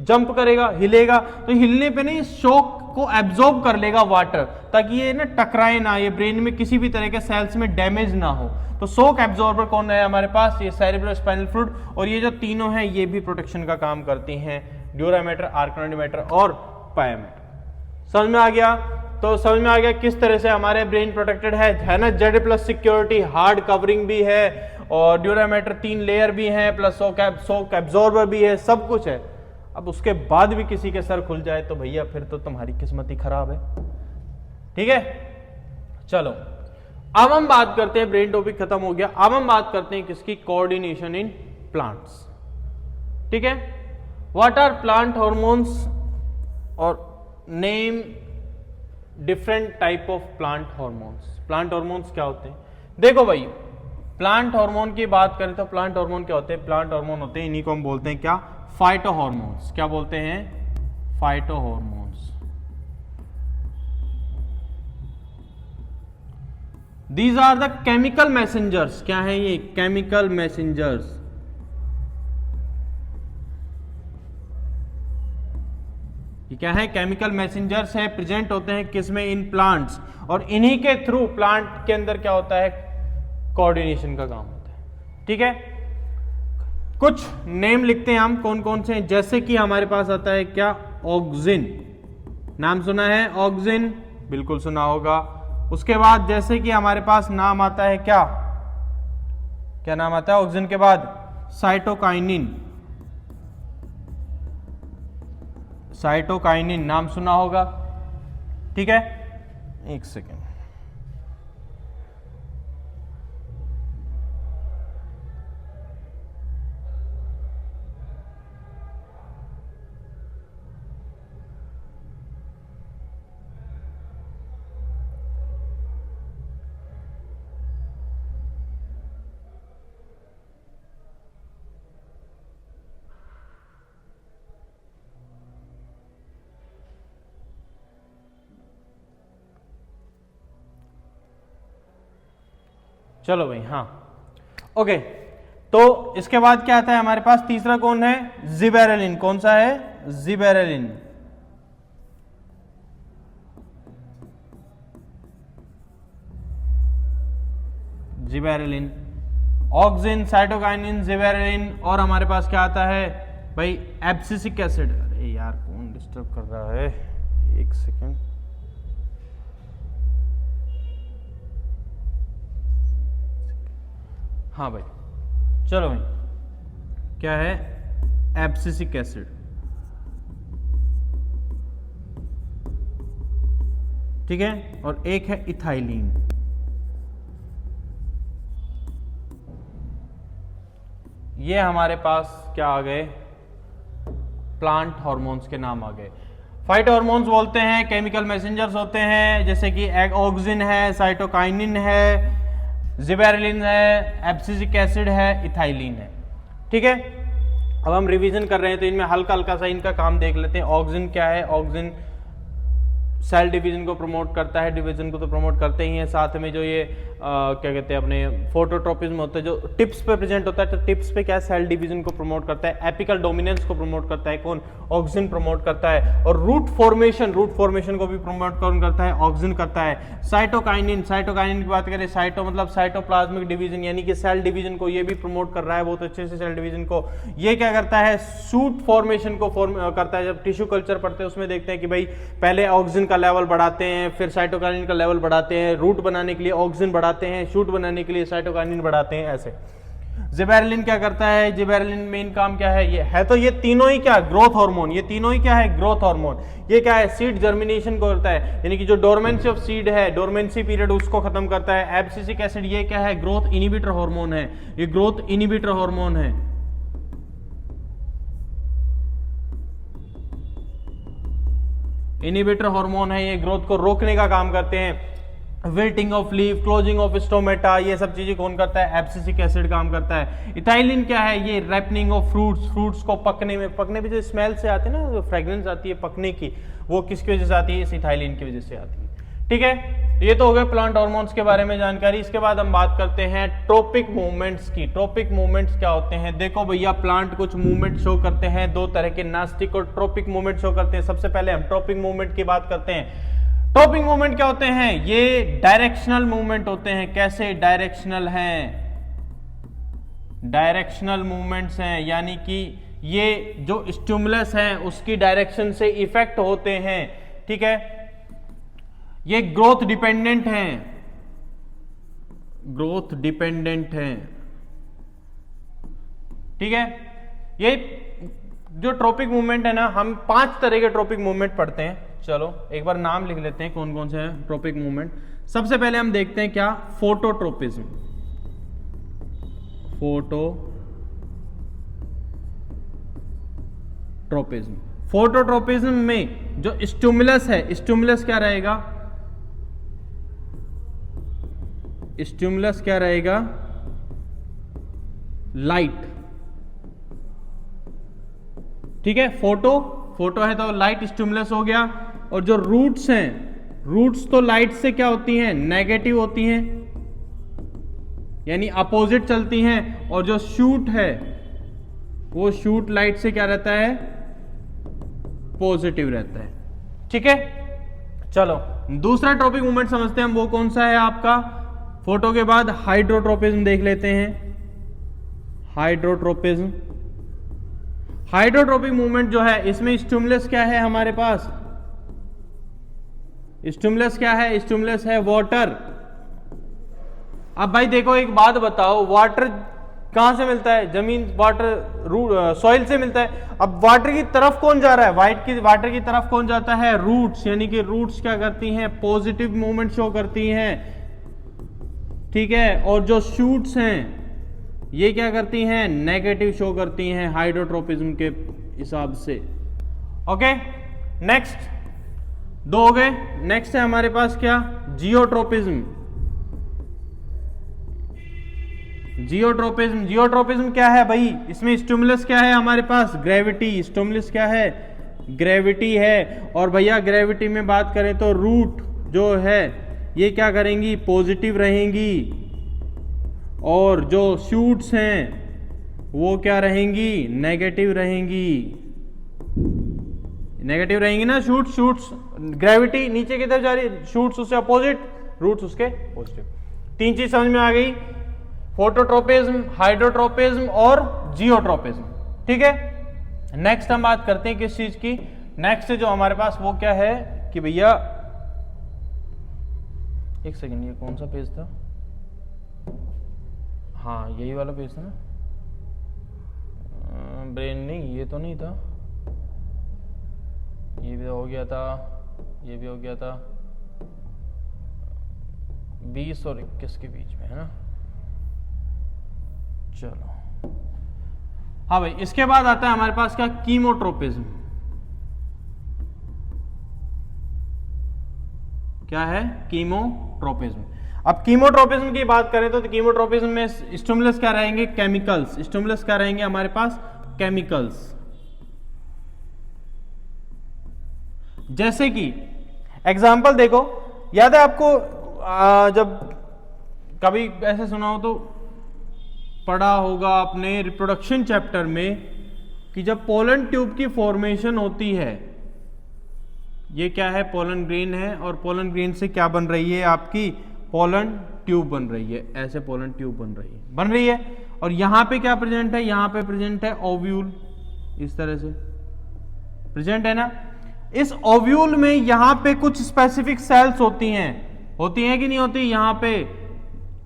जंप करेगा, हिलेगा, तो हिलने पे ना ये शॉक को एब्जॉर्ब कर लेगा वाटर, ताकि ये ना टकराए ना, ये ब्रेन में किसी भी तरह के सेल्स में डैमेज ना हो। तो शॉक एब्जॉर्बर कौन है हमारे पास? ये सेरिब्रो स्पाइनल फ्लूइड। और ये जो तीनों हैं ये भी प्रोटेक्शन का काम करती हैं, ड्यूरामेटर, आर्केनोइड मैटर और पायामेटर। समझ में आ गया? तो समझ में आ गया किस तरह से हमारे ब्रेन प्रोटेक्टेड है ना? Z plus security, hard covering भी है, और ड्यूरामेटर 3 लेयर भी है, प्लस शॉक एब्जॉर्बर भी है, सब कुछ है। अब उसके बाद भी किसी के सर खुल जाए तो भैया फिर तो तुम्हारी किस्मत ही खराब है। ठीक है, चलो अब हम बात करते हैं, ब्रेन टॉपिक खत्म हो गया। अब हम बात करते हैं किसकी? Coordination in plants. ठीक है। व्हाट आर प्लांट हॉर्मोन्स, और name different type of plant hormones. Plant hormones क्या होते हैं? देखो भाई, प्लांट हार्मोन की बात करें तो प्लांट हार्मोन क्या होते हैं? प्लांट हार्मोन होते हैं, इन्हीं को हम बोलते हैं क्या? Phyto hormones. क्या बोलते हैं? Phyto hormones. These are the chemical messengers. क्या है ये? Chemical messengers. ये क्या है? केमिकल मैसेंजर्स है, प्रेजेंट होते हैं किसमें? In plants. और इन्हीं के थ्रू प्लांट के अंदर क्या होता है? कोऑर्डिनेशन का काम होता है। ठीक है। कुछ नेम लिखते हैं हम, कौन कौन से हैं। जैसे कि हमारे पास आता है क्या? ऑक्सिन। नाम सुना है? ऑक्सिन बिल्कुल सुना होगा। उसके बाद जैसे कि हमारे पास नाम आता है क्या? क्या नाम आता है ऑक्सिन के बाद? साइटोकाइनिन। साइटोकाइनिन नाम सुना होगा। ठीक है, एक सेकेंड। चलो भाई, हाँ ओके। तो इसके बाद क्या आता है हमारे पास? तीसरा कौन है? जिबेरेलिन। कौन सा है? जिबेरेलिन। जिबेरेलिन, ऑक्सिन, साइटोकाइनिन, जिबेरेलिन। और हमारे पास क्या आता है भाई? Abscisic acid. अरे यार कौन डिस्टर्ब कर रहा है? एक सेकेंड। हाँ भाई, चलो भाई, क्या है, एब्सिसिक एसिड। ठीक है, और एक है इथाइलिन। ये हमारे पास क्या आ गए, प्लांट हार्मोन्स के नाम आ गए। फाइट हार्मोन्स बोलते हैं, केमिकल मैसेंजर्स होते हैं, जैसे कि ऑक्सिन है, साइटोकाइनिन है, जिबेरेलिन है, एब्सिसिक एसिड है, इथाइलिन है। ठीक है, अब हम रिवीजन कर रहे हैं तो इनमें हल्का हल्का सा इनका काम देख लेते हैं। ऑक्सिन क्या है, ऑक्सिन सेल डिवीजन को प्रमोट करता है, डिवीजन को तो प्रमोट करते ही है, साथ में जो ये क्या कहते हैं अपने फोटोट्रोपिज्म होता है जो टिप्स पे प्रेजेंट होता है, तो टिप्स पे क्या है, सेल डिवीजन को प्रमोट करता है, एपिकल डोमिनेंस को प्रमोट करता है, कौन, ऑक्सिन प्रमोट करता है, और रूट फॉर्मेशन को भी प्रमोट कौन करता है, ऑक्सिन करता है। साइटोकाइनिन की बात करें, साइटो मतलब साइटोप्लाज्मिक डिवीजन, यानी कि सेल डिवीजन को ये भी प्रमोट कर रहा है बहुत अच्छे से, सेल डिवीजन को। ये क्या करता है, सूट फॉर्मेशन को करता है। जब टिश्यू कल्चर पढ़ते हैं उसमें देखते हैं कि भाई पहले ऑक्सिन का लेवल बढ़ाते हैं, फिर साइटोकाइनिन का लेवल बढ़ाते हैं, रूट बनाने के लिए ऑक्सिन बढ़ाते हैं, शूट बनाने के लिए साइटोकाइनिन बढ़ाते हैं, ऐसे। जिबेरेलिन क्या करता है, जिबेरेलिन मेन काम क्या है, ये है तो ये तीनों ही क्या, ग्रोथ हार्मोन। ये तीनों ही क्या है, ग्रोथ हार्मोन। ये क्या है, सीड जर्मिनेशन को करता है, यानी कि जो डोरमेंसी ऑफ सीड है, डोरमेंसी पीरियड, उसको खत्म करता है। एब्सिसिक एसिड ये क्या है, ग्रोथ इनिबिटर हार्मोन है, ये ग्रोथ इनिबिटर हार्मोन है। इनिबिटर हार्मोन है, ये ग्रोथ को रोकने का काम करते हैं। Wilting of leaf, closing of stomata, ये सब चीजें कौन करता है, एब्सिसिक एसिड काम करता है। इथाइलिन क्या है, ये रैपनिंग ऑफ फ्रूट्स को पकने में जो स्मेल से आती है ना, जो फ्रेग्रेंस आती है पकने की, वो किसकी वजह से आती है, इस इथाइलिन की वजह से आती है। ठीक है, ये तो हो गए प्लांट हार्मोन्स के बारे में जानकारी। इसके बाद हम बात करते हैं ट्रोपिक मूवमेंट्स की। ट्रोपिक मूवमेंट्स क्या होते हैं, देखो भैया प्लांट कुछ मूवमेंट शो करते हैं, दो तरह के, नास्टिक और ट्रोपिक मूवमेंट शो करते हैं। सबसे पहले हम ट्रोपिक मूवमेंट की बात करते हैं। ट्रोपिक मूवमेंट क्या होते हैं, ये डायरेक्शनल मूवमेंट होते हैं। कैसे डायरेक्शनल हैं, डायरेक्शनल मूवमेंट्स हैं, यानी कि ये जो स्टिमुलस है उसकी डायरेक्शन से इफेक्ट होते हैं। ठीक है, ये ग्रोथ डिपेंडेंट हैं, ग्रोथ डिपेंडेंट हैं। ठीक है, ये जो ट्रोपिक मूवमेंट है ना, हम 5 तरह के ट्रोपिक मूवमेंट पढ़ते हैं। चलो एक बार नाम लिख लेते हैं कौन कौन से हैं ट्रोपिक मूवमेंट। सबसे पहले हम देखते हैं क्या, फोटोट्रोपिज्म। फोटोट्रोपिज्म में जो स्टिमुलस है, स्टिमुलस क्या रहेगा, स्टिमुलस क्या रहेगा, लाइट। ठीक है, फोटो है तो लाइट स्टिमुलस हो गया। और जो रूट्स हैं, रूट्स तो लाइट से क्या होती हैं, नेगेटिव होती हैं, यानी अपोजिट चलती हैं। और जो शूट है वो शूट लाइट से क्या रहता है, पॉजिटिव रहता है। ठीक है, चलो दूसरा ट्रोपिक मूवमेंट समझते हैं हम, वो कौन सा है आपका, फोटो के बाद हाइड्रोट्रोपिज्म देख लेते हैं। हाइड्रोट्रोपिक मूवमेंट जो है, इसमें स्टिमुलस क्या है हमारे पास, स्टिमुलस क्या है, स्टिमुलस है वाटर। अब भाई देखो एक बात बताओ, वाटर कहां से मिलता है, जमीन, वाटर सॉइल से मिलता है। अब वाटर की तरफ कौन जा रहा है, वाटर की तरफ कौन जाता है, रूट्स, यानी कि रूट्स क्या करती हैं, पॉजिटिव मूवमेंट शो करती हैं। ठीक है, और जो शूट्स हैं ये क्या करती हैं, नेगेटिव शो करती हैं हाइड्रोट्रोपिज्म के हिसाब से। ओके, नेक्स्ट 2 हो गए। नेक्स्ट है हमारे पास क्या, जियोट्रोपिज्म। जियोट्रोपिज्म क्या है भाई, इसमें स्टिमुलस क्या है हमारे पास, ग्रेविटी। स्टिमुलस क्या है, ग्रेविटी है। और भैया ग्रेविटी में बात करें तो रूट जो है ये क्या करेंगी, पॉजिटिव रहेंगी। और जो शूट्स हैं वो क्या रहेंगी, नेगेटिव रहेंगी। नेगेटिव रहेंगी ना, शूट्स ग्रेविटी नीचे की तरफ जा रही है, शूट्स उससे अपोजिट, रूट्स उसके पॉजिटिव। 3 चीज समझ में आ गई, फोटोट्रोपिज्म, हाइड्रोट्रोपिज्म और जियोट्रोपिज्म। ठीक है, नेक्स्ट हम बात करते हैं किस चीज की, नेक्स्ट जो हमारे पास वो क्या है कि भैया, एक सेकेंड, ये कौन सा पेज था, हाँ यही वाला पेज था ना, मेम्ब्रेन नहीं, ये तो नहीं था, ये भी हो गया था, ये भी हो गया था, 20 और 21 के बीच में, है ना। चलो हाँ भाई, इसके बाद आता है हमारे पास क्या, कीमोट्रोपिज्म। क्या है, कीमोट्रोपिज्म। अब कीमोट्रोपिज्म की बात करें तो कीमोट्रोपिज्म में स्टिमुलस क्या रहेंगे, केमिकल्स। स्टिमुलस क्या रहेंगे हमारे पास, केमिकल्स। जैसे कि एग्जाम्पल देखो, याद है आपको जब कभी ऐसे सुना हो तो पढ़ा होगा आपने रिप्रोडक्शन चैप्टर में कि जब पोलन ट्यूब की फॉर्मेशन होती है, ये क्या है, पोलन ग्रेन है, और पोलन ग्रेन से क्या बन रही है, आपकी पोलन ट्यूब बन रही है। ऐसे पोलन ट्यूब बन रही है। और यहां पे क्या प्रेजेंट है, यहां पे प्रेजेंट है ओव्यूल, इस तरह से प्रेजेंट है ना। इस ओव्यूल में यहां पे कुछ स्पेसिफिक सेल्स होती हैं कि नहीं होती। यहां पे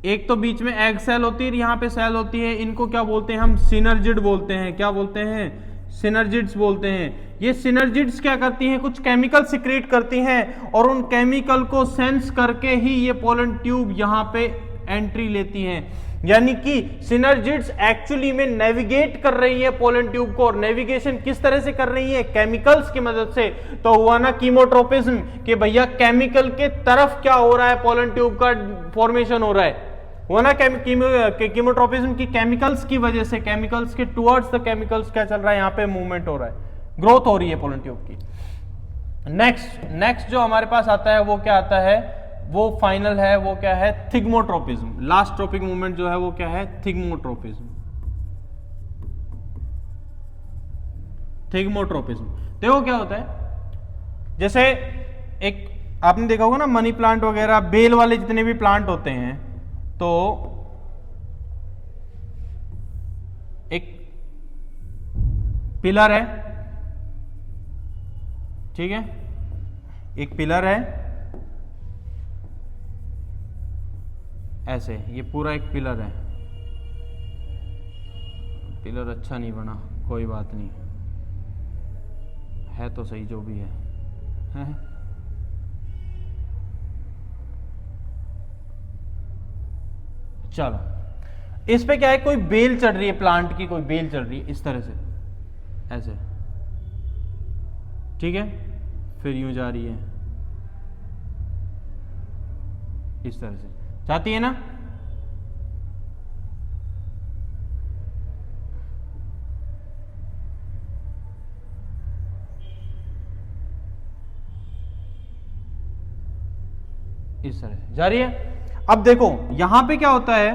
एक तो बीच में एग सेल होती है, यहां पे सेल होती है, इनको क्या बोलते हैं हम, सिनर्जिड बोलते हैं। क्या बोलते हैं, सिनर्जिड्स बोलते हैं। ये सिनर्जिड्स क्या करती हैं, कुछ केमिकल सिक्रेट करती हैं, और उन केमिकल को सेंस करके ही ये पोलन ट्यूब यहां पे एंट्री लेती हैं। यानी कि सिनर्जिड्स एक्चुअली में नेविगेट कर रही है पोलन ट्यूब को, और नेविगेशन किस तरह से कर रही है, केमिकल्स की मदद से। तो हुआ ना कीमोट्रोपिज्म, कि भैया केमिकल के तरफ क्या हो रहा है, पोलन ट्यूब का फॉर्मेशन हो रहा है। हुआ ना कीमोट्रोपिज्म की केमिकल्स की वजह से, केमिकल्स के टुवर्ड्स द केमिकल्स क्या चल रहा है, यहां पे मूवमेंट हो रहा है, ग्रोथ हो रही है पोलन ट्यूब की। नेक्स्ट जो हमारे पास आता है वो क्या आता है, वो फाइनल है, वो क्या है, थिग्मोट्रोपिज्म। लास्ट ट्रोपिक मूवमेंट जो है वो क्या है, थिग्मोट्रोपिज्म। थिग्मोट्रोपिज्म देखो क्या होता है, जैसे एक आपने देखा होगा ना, मनी प्लांट वगैरह, बेल वाले जितने भी प्लांट होते हैं, तो एक पिलर है, ठीक है, एक पिलर है ऐसे, ये पूरा एक पिलर है। पिलर अच्छा नहीं बना, कोई बात नहीं, है तो सही जो भी है। चलो, इस पे क्या है, कोई बेल चढ़ रही है, प्लांट की कोई बेल चढ़ रही है, इस तरह से ऐसे, ठीक है, फिर यूं जा रही है, इस तरह से जाती है ना। इस तरह से जा रही है। अब देखो यहां पे क्या होता है,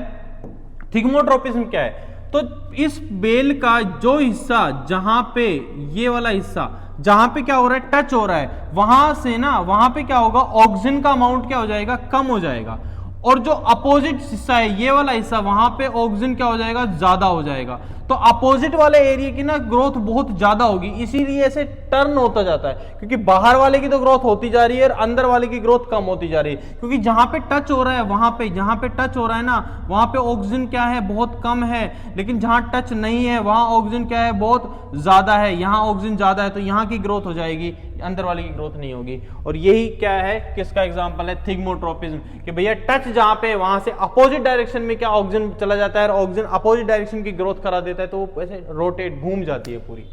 थिग्मोट्रोपिज्म क्या है, तो इस बेल का जो हिस्सा, जहां पे ये वाला हिस्सा, जहां पे क्या हो रहा है, टच हो रहा है, वहां से ना, वहां पे क्या होगा, ऑक्सीजन का अमाउंट क्या हो जाएगा, कम हो जाएगा। और जो अपोजिट हिस्सा है, ये वाला हिस्सा, वहां पे ऑक्सीजन क्या हो जाएगा, ज्यादा हो जाएगा। तो अपोजिट वाले एरिया की ना ग्रोथ बहुत ज्यादा होगी, इसीलिए ऐसे टर्न होता जाता है, क्योंकि बाहर वाले की तो ग्रोथ होती जा रही है और अंदर वाले की ग्रोथ कम होती जा रही है। क्योंकि जहां पे टच हो रहा है, वहां पे, जहां पे टच हो रहा है ना, वहां पे ऑक्सीजन क्या है, बहुत कम है, लेकिन जहां टच नहीं है वहां ऑक्सीजन क्या है, बहुत ज्यादा है। यहां ऑक्सीजन ज्यादा है तो यहां की ग्रोथ हो जाएगी, अंदर वाले की ग्रोथ नहीं होगी। और यही क्या है, किसका एग्जांपल है, थिग्मोट्रोपिज्म, कि भैया टच जहां पे, वहां से अपोजिट डायरेक्शन में क्या ऑक्सीजन चला जाता है, और ऑक्सीजन अपोजिट डायरेक्शन की ग्रोथ करा देता है, तो वो ऐसे रोटेट, घूम जाती है पूरी।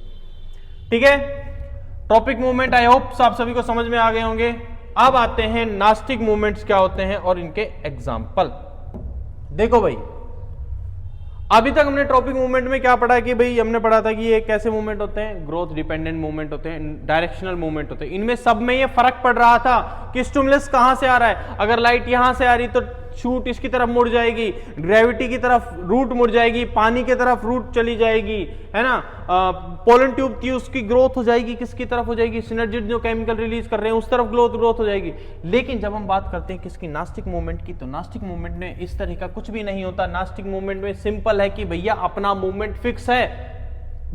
ठीक है, ट्रॉपिक मूवमेंट आई होप आप सभी को समझ में आ गए होंगे। अब आते हैं नास्टिक मूवमेंट्स क्या होते हैं और इनके एग्जाम्पल। देखो भाई, अभी तक हमने ट्रॉपिक मूवमेंट में क्या पढ़ा कि भाई, हमने पढ़ा था कि ये कैसे मूवमेंट होते हैं, ग्रोथ डिपेंडेंट मूवमेंट होते हैं, डायरेक्शनल मूवमेंट होते हैं। इनमें सब में ये फर्क पड़ रहा था कि स्टिमुलस कहां से आ रहा है। अगर लाइट यहां से आ रही तो शूट इसकी तरफ मुड़ जाएगी, ग्रेविटी की तरफ रूट मुड़ जाएगी, पानी की तरफ रूट चली जाएगी, है ना। पोलन ट्यूब थी, उसकी ग्रोथ हो जाएगी, किसकी तरफ हो जाएगी, सिनर्जिड जो केमिकल रिलीज कर रहे हैं उस तरफ ग्रोथ हो जाएगी। लेकिन जब हम बात करते हैं किसकी, नास्टिक मूवमेंट की, तो नास्टिक मूवमेंट में इस तरह का कुछ भी नहीं होता। नास्टिक मूवमेंट में सिंपल है कि भैया अपना मूवमेंट फिक्स है,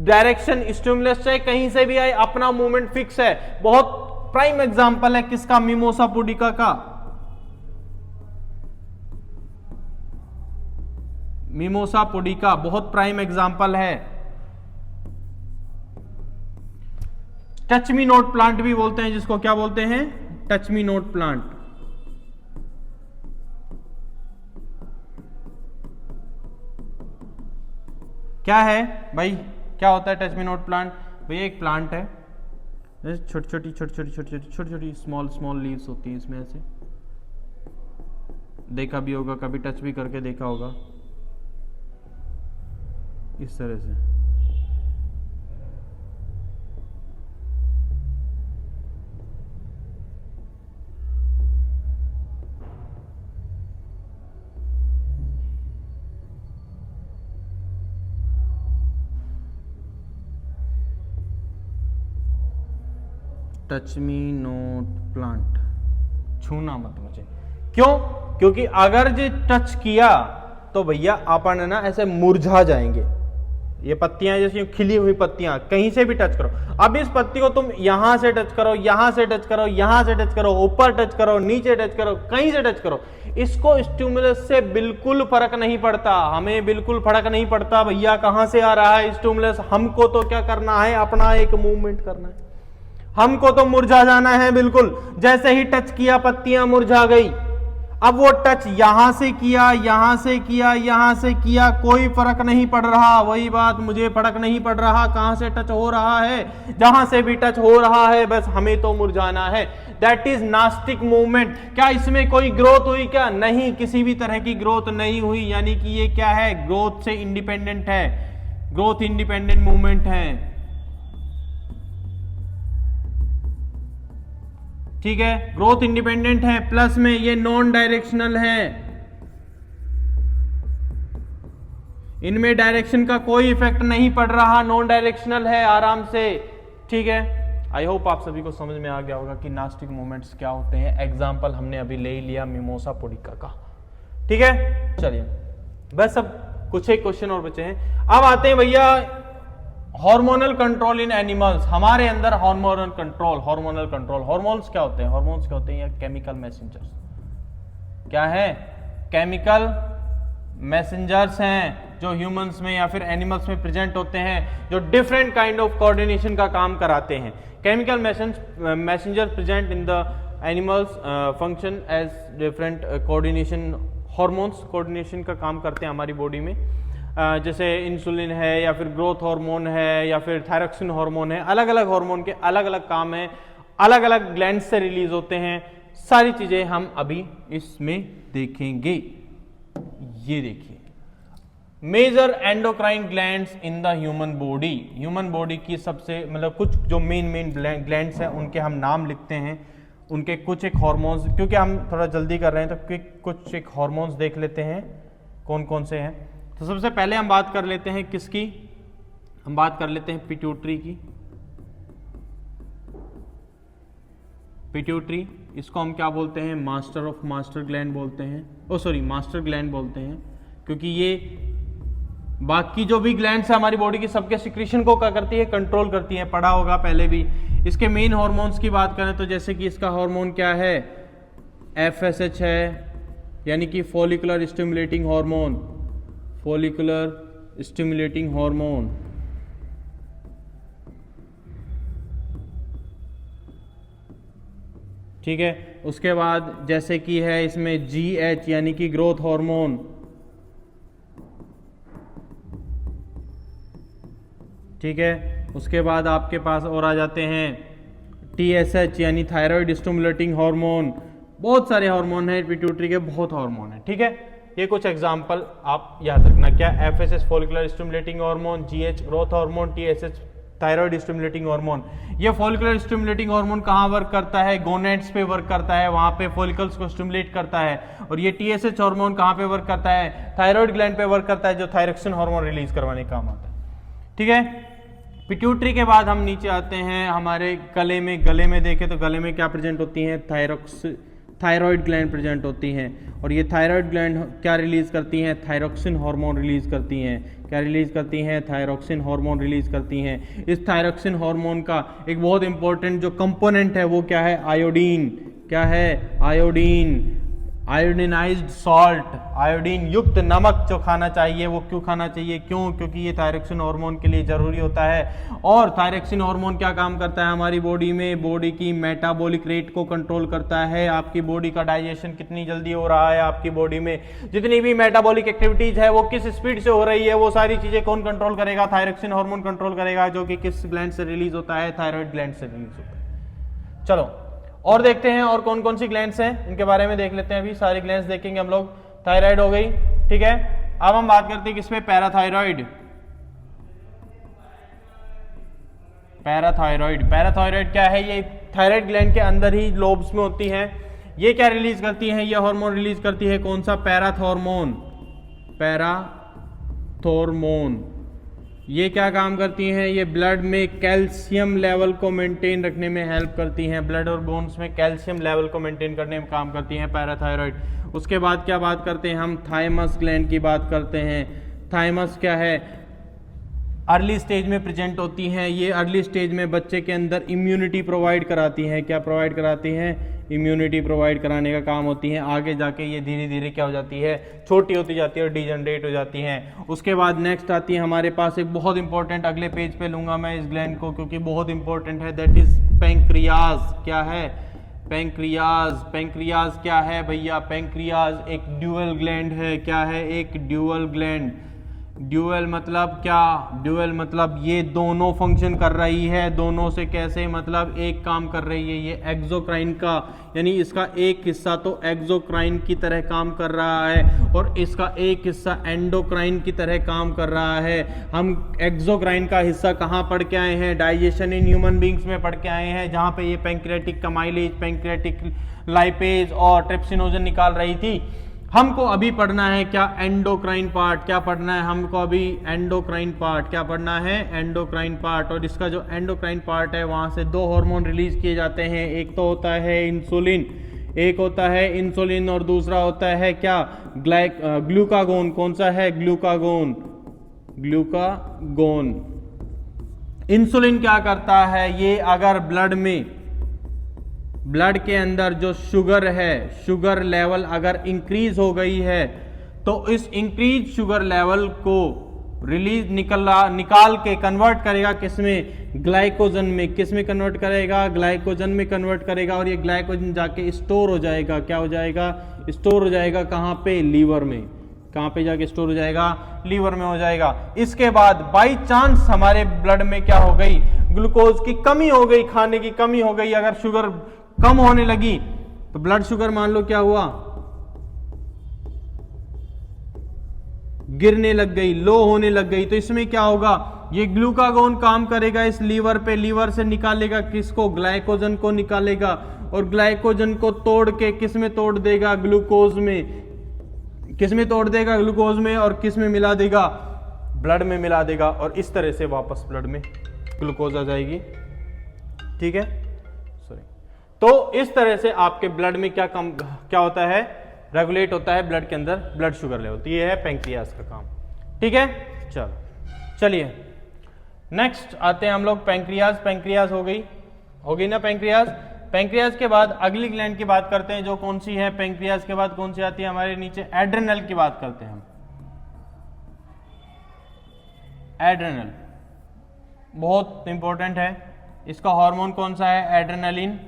डायरेक्शन स्टिमुलस चाहे कहीं से भी आए, अपना मूवमेंट फिक्स है। बहुत प्राइम एग्जांपल है किसका, मिमोसा पुडिका का। मिमोसा पुडिका बहुत प्राइम एग्जांपल है। टच मी नोट प्लांट भी बोलते हैं, जिसको क्या बोलते हैं, टच मी नोट प्लांट। क्या है भाई, क्या होता है टच मी नोट प्लांट? भैया एक प्लांट है, छोटी छोटी स्मॉल लीव्स होती हैं इसमें, ऐसे देखा भी होगा, कभी टच भी करके देखा होगा, इस तरह से। टच मी नोट प्लांट, छूना मत मुझे। क्यों? क्योंकि अगर जो टच किया तो भैया अपन है ना ऐसे मुरझा जाएंगे। ये पत्तियां जैसी खिली हुई पत्तियां, कहीं से भी टच करो, अब इस पत्ती को तुम यहां से टच करो, यहां से टच करो, यहां से टच करो, ऊपर टच करो, नीचे टच करो, कहीं से टच करो, इसको स्टिमुलस से बिल्कुल फर्क नहीं पड़ता। हमें बिल्कुल फर्क नहीं पड़ता भैया कहां से आ रहा है स्टिमुलस, हमको तो क्या करना है, अपना एक मूवमेंट करना है, हमको तो मुरझा जाना है बिल्कुल। जैसे ही टच किया पत्तियां मुरझा गई। अब वो टच यहां से किया, यहां से किया, यहां से किया, कोई फर्क नहीं पड़ रहा। वही बात, मुझे फर्क नहीं पड़ रहा कहां से टच हो रहा है, जहां से भी टच हो रहा है, बस हमें तो मुरझाना है। That is nastic movement. क्या इसमें कोई ग्रोथ हुई? क्या नहीं, किसी भी तरह की ग्रोथ नहीं हुई। यानी कि ये क्या है, ग्रोथ से इंडिपेंडेंट है, ग्रोथ इंडिपेंडेंट मूवमेंट है। ठीक है, ग्रोथ इंडिपेंडेंट है, प्लस में ये नॉन डायरेक्शनल है, इनमें डायरेक्शन का कोई इफेक्ट नहीं पड़ रहा, नॉन डायरेक्शनल है आराम से। ठीक है, आई होप आप सभी को समझ में आ गया होगा कि नास्टिक मूवमेंट्स क्या होते हैं। एग्जाम्पल हमने अभी ले लिया मिमोसा पुडिका का। ठीक है, चलिए बस अब कुछ एक क्वेश्चन और बचे हैं। अब आते हैं भैया हार्मोनल कंट्रोल इन एनिमल्स। हमारे अंदर हार्मोनल कंट्रोल, हार्मोन्स क्या होते हैं? हार्मोन्स क्या होते हैं? या केमिकल मैसेंजर्स। क्या है? केमिकल मैसेंजर्स हैं जो ह्यूमंस में या फिर एनिमल्स में प्रेजेंट होते हैं, जो डिफरेंट काइंड ऑफ कोऑर्डिनेशन का काम कराते हैं। Chemical messenger present in the animals function as different coordination. Hormones coordination का काम करते हैं हमारी बॉडी में, जैसे इंसुलिन है या फिर ग्रोथ हार्मोन है या फिर थायरोक्सिन हार्मोन है। अलग अलग हार्मोन के अलग अलग काम है, अलग अलग ग्लैंड से रिलीज होते हैं। सारी चीजें हम अभी इसमें देखेंगे। ये देखिए, major endocrine glands in the human body. Human body की सबसे मतलब कुछ जो मेन ग्लैंड्स हैं उनके हम नाम लिखते हैं, उनके कुछ एक हार्मोन्स, क्योंकि हम थोड़ा जल्दी कर रहे हैं तो कुछ एक हार्मोन्स देख लेते हैं कौन कौन से हैं। तो सबसे पहले हम बात कर लेते हैं किसकी? हम बात कर लेते हैं पिट्यूटरी की। पिट्यूटरी, इसको हम क्या बोलते हैं? मास्टर ग्लैंड बोलते हैं। मास्टर ग्लैंड बोलते हैं, क्योंकि ये बाकी जो भी ग्लैंड्स है हमारी बॉडी की सबके सिक्रीशन को क्या करती है? कंट्रोल करती है। पढ़ा होगा पहले भी। इसके मेन हार्मोन्स की बात करें तो जैसे कि इसका हार्मोन क्या है? FSH है, यानी कि follicular stimulating hormone, follicular stimulating hormone. ठीक है, उसके बाद जैसे कि है इसमें GH यानी कि ग्रोथ हार्मोन। ठीक है, उसके बाद आपके पास और आ जाते हैं TSH यानी थायराइड स्टिमुलेटिंग हार्मोन। बहुत सारे हार्मोन हैं पिट्यूटरी के, बहुत हार्मोन है। ठीक है, ये कुछ एग्जाम्पल आप याद रखना। क्या? FSH follicular stimulating hormone, GH growth hormone, TSH thyroid stimulating hormone. ये फॉलिकुलर स्टिमुलेटिंग हार्मोन कहाँ वर्क करता है? गोनेड्स पे वर्क करता है, वहां पे फॉलिकल्स को स्टिमुलेट करता है। और ये TSH हार्मोन कहाँ पे वर्क करता है? थायराइड ग्लैंड पे वर्क करता है, जो थायरोक्सिन हार्मोन रिलीज करवाने का काम आता है। ठीक है, पिट्यूटरी के बाद हम नीचे आते हैं हमारे गले में। गले में देखें तो गले में क्या प्रेजेंट होती है? थायराइड ग्लैंड प्रेजेंट होती हैं। और ये थायराइड ग्लैंड क्या रिलीज करती हैं? थायरोक्सिन हार्मोन रिलीज करती हैं। क्या रिलीज करती हैं? थायरोक्सिन हार्मोन रिलीज करती हैं। इस थायरोक्सिन हार्मोन का एक बहुत इंपॉर्टेंट जो कंपोनेंट है वो क्या है? आयोडीन। क्या है? आयोडीन। आयोडीनाइज्ड सॉल्ट, आयोडीन युक्त नमक जो खाना चाहिए वो क्यों खाना चाहिए, क्यों? क्योंकि ये थायरॉक्सिन हार्मोन के लिए जरूरी होता है। और थायरॉक्सिन हार्मोन क्या काम करता है हमारी बॉडी में? बॉडी की मेटाबॉलिक रेट को कंट्रोल करता है। आपकी बॉडी का डाइजेशन कितनी जल्दी हो रहा है, आपकी बॉडी में जितनी भी मेटाबॉलिक एक्टिविटीज है वो किस स्पीड से हो रही है, वो सारी चीजें कौन कंट्रोल करेगा? थायरॉक्सिन हार्मोन कंट्रोल करेगा, जो कि किस ग्लैंड से रिलीज होता है? थायराइड ग्लैंड से रिलीज होता है। चलो और देखते हैं और कौन कौन सी ग्लैंड्स हैं, इनके बारे में देख लेते हैं। अभी सारी ग्लैंड्स देखेंगे हम लोग। थायराइड हो गई, ठीक है। अब हम बात करते हैं किसमें? पैराथायराइड। पैराथायराइड, पैराथायराइड क्या है? ये थायराइड ग्लैंड के अंदर ही लोब्स में होती है। ये क्या रिलीज करती है? ये हार्मोन रिलीज करती है, कौन सा? पैराथॉर्मोन। पैराथॉर्मोन ये क्या काम करती हैं? ये ब्लड में कैल्शियम लेवल को मेंटेन रखने में हेल्प करती हैं। ब्लड और बोन्स में कैल्शियम लेवल को मेंटेन करने में काम करती हैं पैराथायराइड। उसके बाद क्या बात करते हैं हम? थाइमस ग्लैंड की बात करते हैं। थाइमस क्या है? अर्ली स्टेज में प्रेजेंट होती हैं। ये अर्ली स्टेज में बच्चे के अंदर इम्यूनिटी प्रोवाइड कराती हैं। क्या प्रोवाइड कराती हैं? इम्यूनिटी प्रोवाइड कराने का काम होती है। आगे जाके ये धीरे धीरे क्या हो जाती है? छोटी होती जाती है और डिजनरेट हो जाती हैं। उसके बाद नेक्स्ट आती है हमारे पास एक बहुत इंपॉर्टेंट, अगले पेज पे लूंगा मैं इस ग्लैंड को क्योंकि बहुत इंपॉर्टेंट है, दैट इज पैंक्रियाज। क्या है? पैंक्रियाज। पैंक्रियाज क्या है भैया? पैंक्रियाज एक ड्यूअल ग्लैंड है। क्या है? एक ड्यूअल ग्लैंड। ड्यूअल मतलब क्या? ड्यूअल मतलब ये दोनों फंक्शन कर रही है। दोनों से कैसे? मतलब एक काम कर रही है ये एक्सोक्राइन का, यानी इसका एक हिस्सा तो एक्सोक्राइन की तरह काम कर रहा है और इसका एक हिस्सा एंडोक्राइन की तरह काम कर रहा है। हम एक्सोक्राइन का हिस्सा कहाँ पढ़ के आए हैं? डाइजेशन इन ह्यूमन बींग्स में पढ़ के आए हैं, जहाँ पे ये पैंक्रियाटिक कमाइलेज, पैंक्रियाटिक लाइपेज और ट्रिप्सिनोजन निकाल रही थी। हमको अभी पढ़ना है क्या? Endocrine part. क्या पढ़ना है हमको अभी? Endocrine part. क्या पढ़ना है? Endocrine part. और इसका जो एंडोक्राइन पार्ट है वहां से दो हार्मोन रिलीज किए जाते हैं। एक तो होता है इंसुलिन, एक होता है इंसुलिन और दूसरा होता है क्या? ग्लूकागोन। कौन सा है? ग्लूकागोन। ग्लूकागोन। इंसुलिन क्या करता है? ये अगर ब्लड के अंदर जो शुगर है, शुगर लेवल अगर इंक्रीज हो गई है तो इस इंक्रीज शुगर लेवल को रिलीज निकाल के कन्वर्ट करेगा किसमें? ग्लाइकोजन में। किस में कन्वर्ट करेगा? ग्लाइकोजन में कन्वर्ट करेगा और ये ग्लाइकोजन जाके स्टोर हो जाएगा। क्या हो जाएगा? स्टोर हो जाएगा। कहाँ पे? लीवर में। कहाँ पे जाके स्टोर हो जाएगा? लीवर में हो जाएगा। इसके बाद बाई चांस हमारे ब्लड में क्या हो गई? ग्लूकोज की कमी हो गई, खाने की कमी हो गई। अगर शुगर कम होने लगी तो ब्लड शुगर मान लो क्या हुआ? गिरने लग गई, लो होने लग गई। तो इसमें क्या होगा? ये ग्लूकागोन काम करेगा इस लीवर पे, लीवर से निकालेगा किसको? ग्लाइकोजन को निकालेगा और ग्लाइकोजन को तोड़ के किस में तोड़ देगा? ग्लूकोज में। किस में तोड़ देगा? ग्लूकोज में। और किस में मिला देगा? ब्लड में मिला देगा और इस तरह से वापस ब्लड में ग्लूकोज आ जाएगी। ठीक है, सॉरी। तो इस तरह से आपके ब्लड में क्या होता है? रेगुलेट होता है ब्लड के अंदर ब्लड शुगर लेवल। तो ये है पैंक्रियास का काम। ठीक है, चलिए नेक्स्ट आते हैं हम लोग पैंक्रियास। पैंक्रियास हो गई ना पैंक्रियास। पैंक्रियास के बाद अगली ग्लैंड की बात करते हैं, जो कौन सी है? पैंक्रियास के बाद कौन सी आती है हमारे नीचे? एड्रेनल की बात करते हैं हम। एड्रेनल बहुत इंपॉर्टेंट है। इसका हार्मोन कौन सा है? एड्रेनलिन।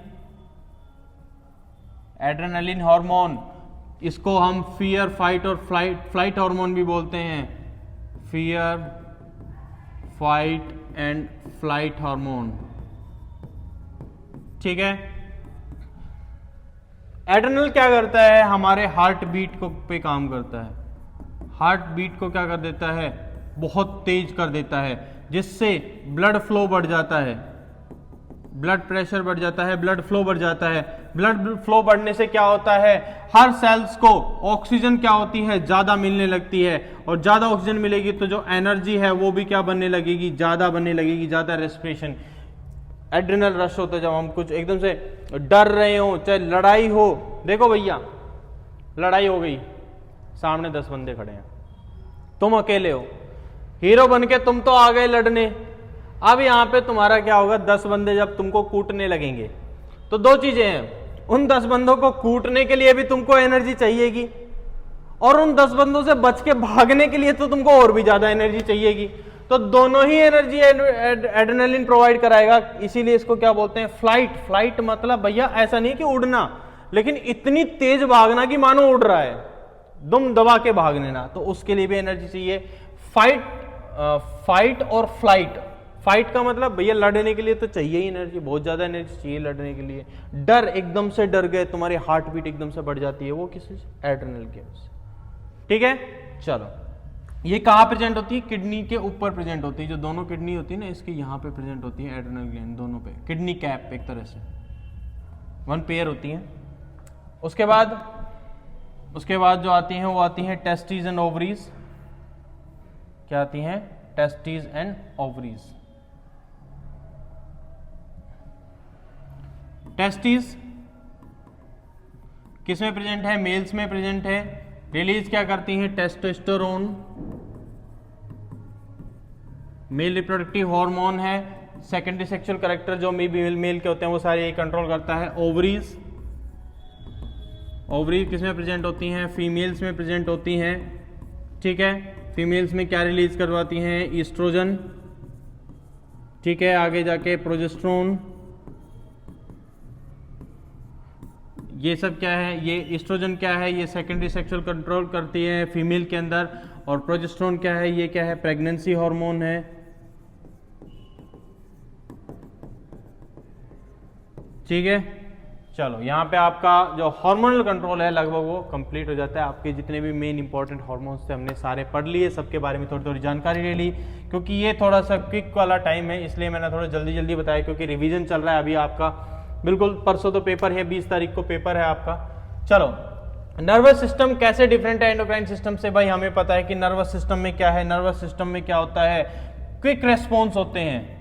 एड्रेनलिन हार्मोन, इसको हम फियर, फाइट और फ्लाइट हार्मोन भी बोलते हैं। Fear, fight and flight hormone. ठीक है। एड्रेनल क्या करता है? हमारे हार्ट बीट को पे काम करता है। हार्ट बीट को क्या कर देता है? बहुत तेज कर देता है, जिससे ब्लड फ्लो बढ़ जाता है, ब्लड प्रेशर बढ़ जाता है, ब्लड फ्लो बढ़ जाता है। ब्लड फ्लो बढ़ने से क्या होता है? हर सेल्स को ऑक्सीजन क्या होती है? ज्यादा मिलने लगती है। और ज्यादा ऑक्सीजन मिलेगी तो जो एनर्जी है वो भी क्या बनने लगेगी? ज्यादा बनने लगेगी, ज्यादा रेस्पिरेशन। एड्रिनल रश होता है जब हम कुछ एकदम से डर रहे हो, चाहे लड़ाई हो। देखो भैया, लड़ाई हो गई, सामने 10 बंदे खड़े हैं, तुम अकेले हो, हीरो बन के तुम तो आ गए लड़ने। अब यहां पे तुम्हारा क्या होगा? 10 बंदे जब तुमको कूटने लगेंगे तो दो चीजें हैं, उन 10 बंदों को कूटने के लिए भी तुमको एनर्जी चाहिएगी, और उन 10 बंदों से बच के भागने के लिए तो तुमको और भी ज्यादा एनर्जी चाहिएगी। तो दोनों ही एनर्जी एड्रेनलिन प्रोवाइड कराएगा, इसीलिए इसको क्या बोलते हैं, फ्लाइट। फ्लाइट मतलब भैया ऐसा नहीं कि उड़ना, लेकिन इतनी तेज भागना कि मानो उड़ रहा है, दुम दबा के भागने ना, तो उसके लिए भी एनर्जी चाहिए। फाइट और फ्लाइट। फाइट का मतलब भैया लड़ने के लिए तो चाहिए ही एनर्जी, बहुत ज्यादा एनर्जी चाहिए लड़ने के लिए। डर, एकदम से डर गए, तुम्हारी हार्ट बीट एकदम से बढ़ जाती है, वो किस एड्रेनल की वजह से। ठीक है, चलो ये कहाँ प्रेजेंट होती है, किडनी के ऊपर प्रेजेंट होती है, जो दोनों किडनी होती है ना इसके यहाँ पे प्रेजेंट होती है एड्रेनल ग्लैंड दोनों पे, किडनी कैप एक तरह से 1 पेयर होती है। उसके बाद जो आती हैं वो आती हैं टेस्टिस एंड ओवरीज। क्या आती हैं, टेस्टिस एंड ओवरीज। टेस्टिस किस में प्रेजेंट है, मेल्स में प्रेजेंट है। रिलीज क्या करती हैं, टेस्टोस्टेरोन, मेल रिप्रोडक्टिव हार्मोन है। सेकेंडरी सेक्सुअल कैरेक्टर जो मेल के होते हैं वो सारे कंट्रोल करता है। ओवरीज, ओवरीज किस में प्रेजेंट होती हैं, फीमेल्स में प्रेजेंट होती हैं। ठीक है, फीमेल्स में क्या रिलीज करवाती हैं, ईस्ट्रोजन। ठीक है, आगे जाके प्रोजेस्टेरोन, ये सब क्या है, ये ईस्ट्रोजन क्या है, ये सेकेंडरी सेक्सुअल कंट्रोल करती है फीमेल के अंदर। और प्रोजेस्टेरोन क्या है, ये क्या है, प्रेगनेंसी हार्मोन है। ठीक है, चलो यहाँ पे आपका जो हार्मोनल कंट्रोल है लगभग वो कंप्लीट हो जाता है। आपके जितने भी मेन इंपॉर्टेंट हार्मोन्स थे हमने सारे पढ़ लिए, सबके बारे में थोड़ी थोड़ी जानकारी ले ली। क्योंकि ये थोड़ा सा क्विक वाला टाइम है इसलिए मैंने थोड़ा जल्दी जल्दी बताया, क्योंकि रिवीजन चल रहा है अभी आपका, बिल्कुल परसों तो पेपर है, 20 तारीख को पेपर है आपका। चलो, नर्वस सिस्टम कैसे डिफरेंट है एंडोक्राइन सिस्टम से, भाई हमें पता है कि नर्वस सिस्टम में क्या है, नर्वस सिस्टम में क्या होता है, क्विक रेस्पॉन्स होते हैं।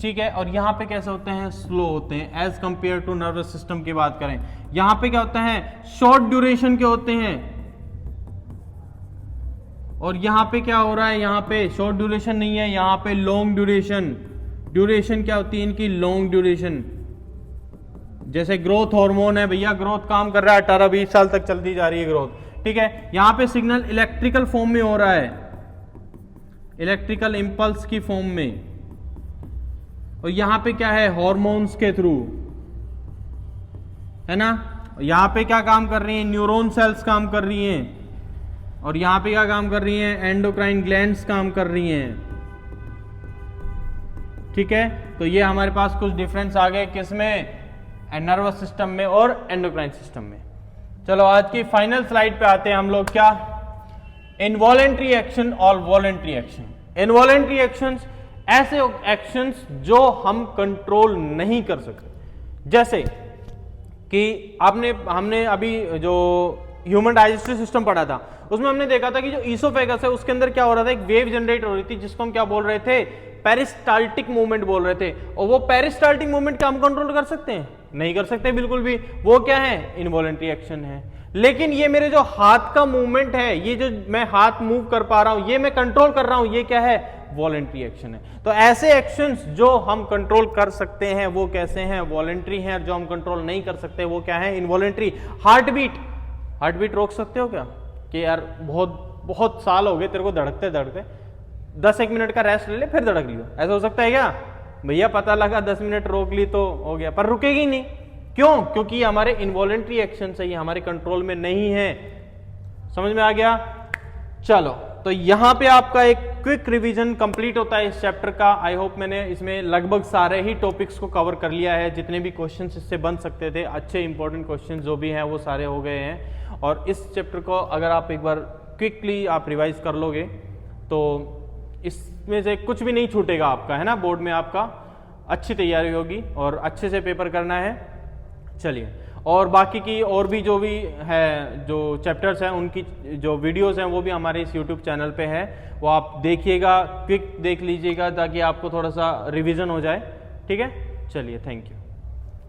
ठीक है, और यहाँ पे कैसे होते हैं, स्लो होते हैं as compare to nervous system की बात करें। यहाँ पे क्या होता है, शॉर्ट ड्यूरेशन के होते हैं, और यहाँ पे क्या हो रहा है, यहाँ पे शॉर्ट ड्यूरेशन नहीं है, यहाँ पे लॉन्ग ड्यूरेशन। ड्यूरेशन क्या होती है इनकी, लॉन्ग ड्यूरेशन। जैसे ग्रोथ हार्मोन है भैया, ग्रोथ काम कर रहा है, 18-20 साल तक चलती जा रही है ग्रोथ। ठीक है, यहाँ पे सिग्नल इलेक्ट्रिकल फॉर्म में हो रहा है, इलेक्ट्रिकल इंपल्स की फॉर्म में, और यहाँ पे क्या है, हॉर्मोन्स के थ्रू, है ना। यहाँ पे क्या काम कर रही हैं, न्यूरॉन सेल्स काम कर रही हैं, और यहाँ पे क्या काम कर रही हैं, एंडोक्राइन ग्लैंड्स काम कर रही हैं। ठीक है, तो ये हमारे पास कुछ डिफरेंस आ गए किसमें, नर्वस सिस्टम में और एंडोक्राइन सिस्टम में। चलो आज की फाइनल स्लाइड पे आते हैं हम लोग, क्या, इनवॉलेंट्री एक्शन और वॉलेंट्री एक्शन। इनवॉलेंट्री एक्शंस ऐसे एक्शंस जो हम कंट्रोल नहीं कर सकते, जैसे कि हमने अभी जो ह्यूमन डाइजेस्टिव सिस्टम पढ़ा था उसमें हमने देखा था कि जो ईसोफेगस है उसके अंदर क्या हो रहा था, एक वेव जनरेट हो रही थी जिसको हम क्या बोल रहे थे, पेरिस्टाल्टिक मूवमेंट बोल रहे थे। और वो पेरिस्टाल्टिक मूवमेंट क्या हम कंट्रोल कर सकते हैं, नहीं कर सकते बिल्कुल भी, वो क्या है, इनवॉलेंट्री एक्शन है। लेकिन ये मेरे जो हाथ का मूवमेंट है, ये जो मैं हाथ मूव कर पा रहा हूं, ये मैं कंट्रोल कर रहा हूं, ये क्या है, वॉलेंट्री एक्शन है। तो ऐसे एक्शंस जो हम कंट्रोल कर सकते हैं वो कैसे हैं, वॉलेंट्री हैं, और जो हम कंट्रोल नहीं कर सकते वो क्या है, इनवॉलेंट्री। हार्ट बीट रोक सकते हो क्या, कि यार बहुत साल हो गए तेरे को धड़कते धड़कते, 10-1 मिनट का रेस्ट ले ले फिर धड़क लियो, ऐसा हो सकता है क्या भैया, पता लगा 10 मिनट रोक ली तो हो गया, पर रुकेगी नहीं। क्यों, क्योंकि हमारे इनवॉलेंट्री एक्शन से, ये हमारे कंट्रोल में नहीं है। समझ में आ गया। चलो, तो यहां पे आपका एक क्विक रिवीजन कंप्लीट होता है इस चैप्टर का। आई होप मैंने इसमें लगभग सारे ही टॉपिक्स को कवर कर लिया है, जितने भी क्वेश्चंस इससे बन सकते थे, अच्छे इंपॉर्टेंट क्वेश्चंस जो भी हैं वो सारे हो गए हैं। और इस चैप्टर को अगर आप एक बार क्विकली आप रिवाइज कर लोगे तो इसमें से कुछ भी नहीं छूटेगा आपका, है ना। बोर्ड में आपका अच्छी तैयारी होगी और अच्छे से पेपर करना है। चलिए, और बाकी की और भी जो भी है जो चैप्टर्स हैं उनकी जो वीडियोस हैं वो भी हमारे इस यूट्यूब चैनल पे है, वो आप देखिएगा, क्विक देख लीजिएगा ताकि आपको थोड़ा सा रिवीजन हो जाए। ठीक है, चलिए, थैंक यू।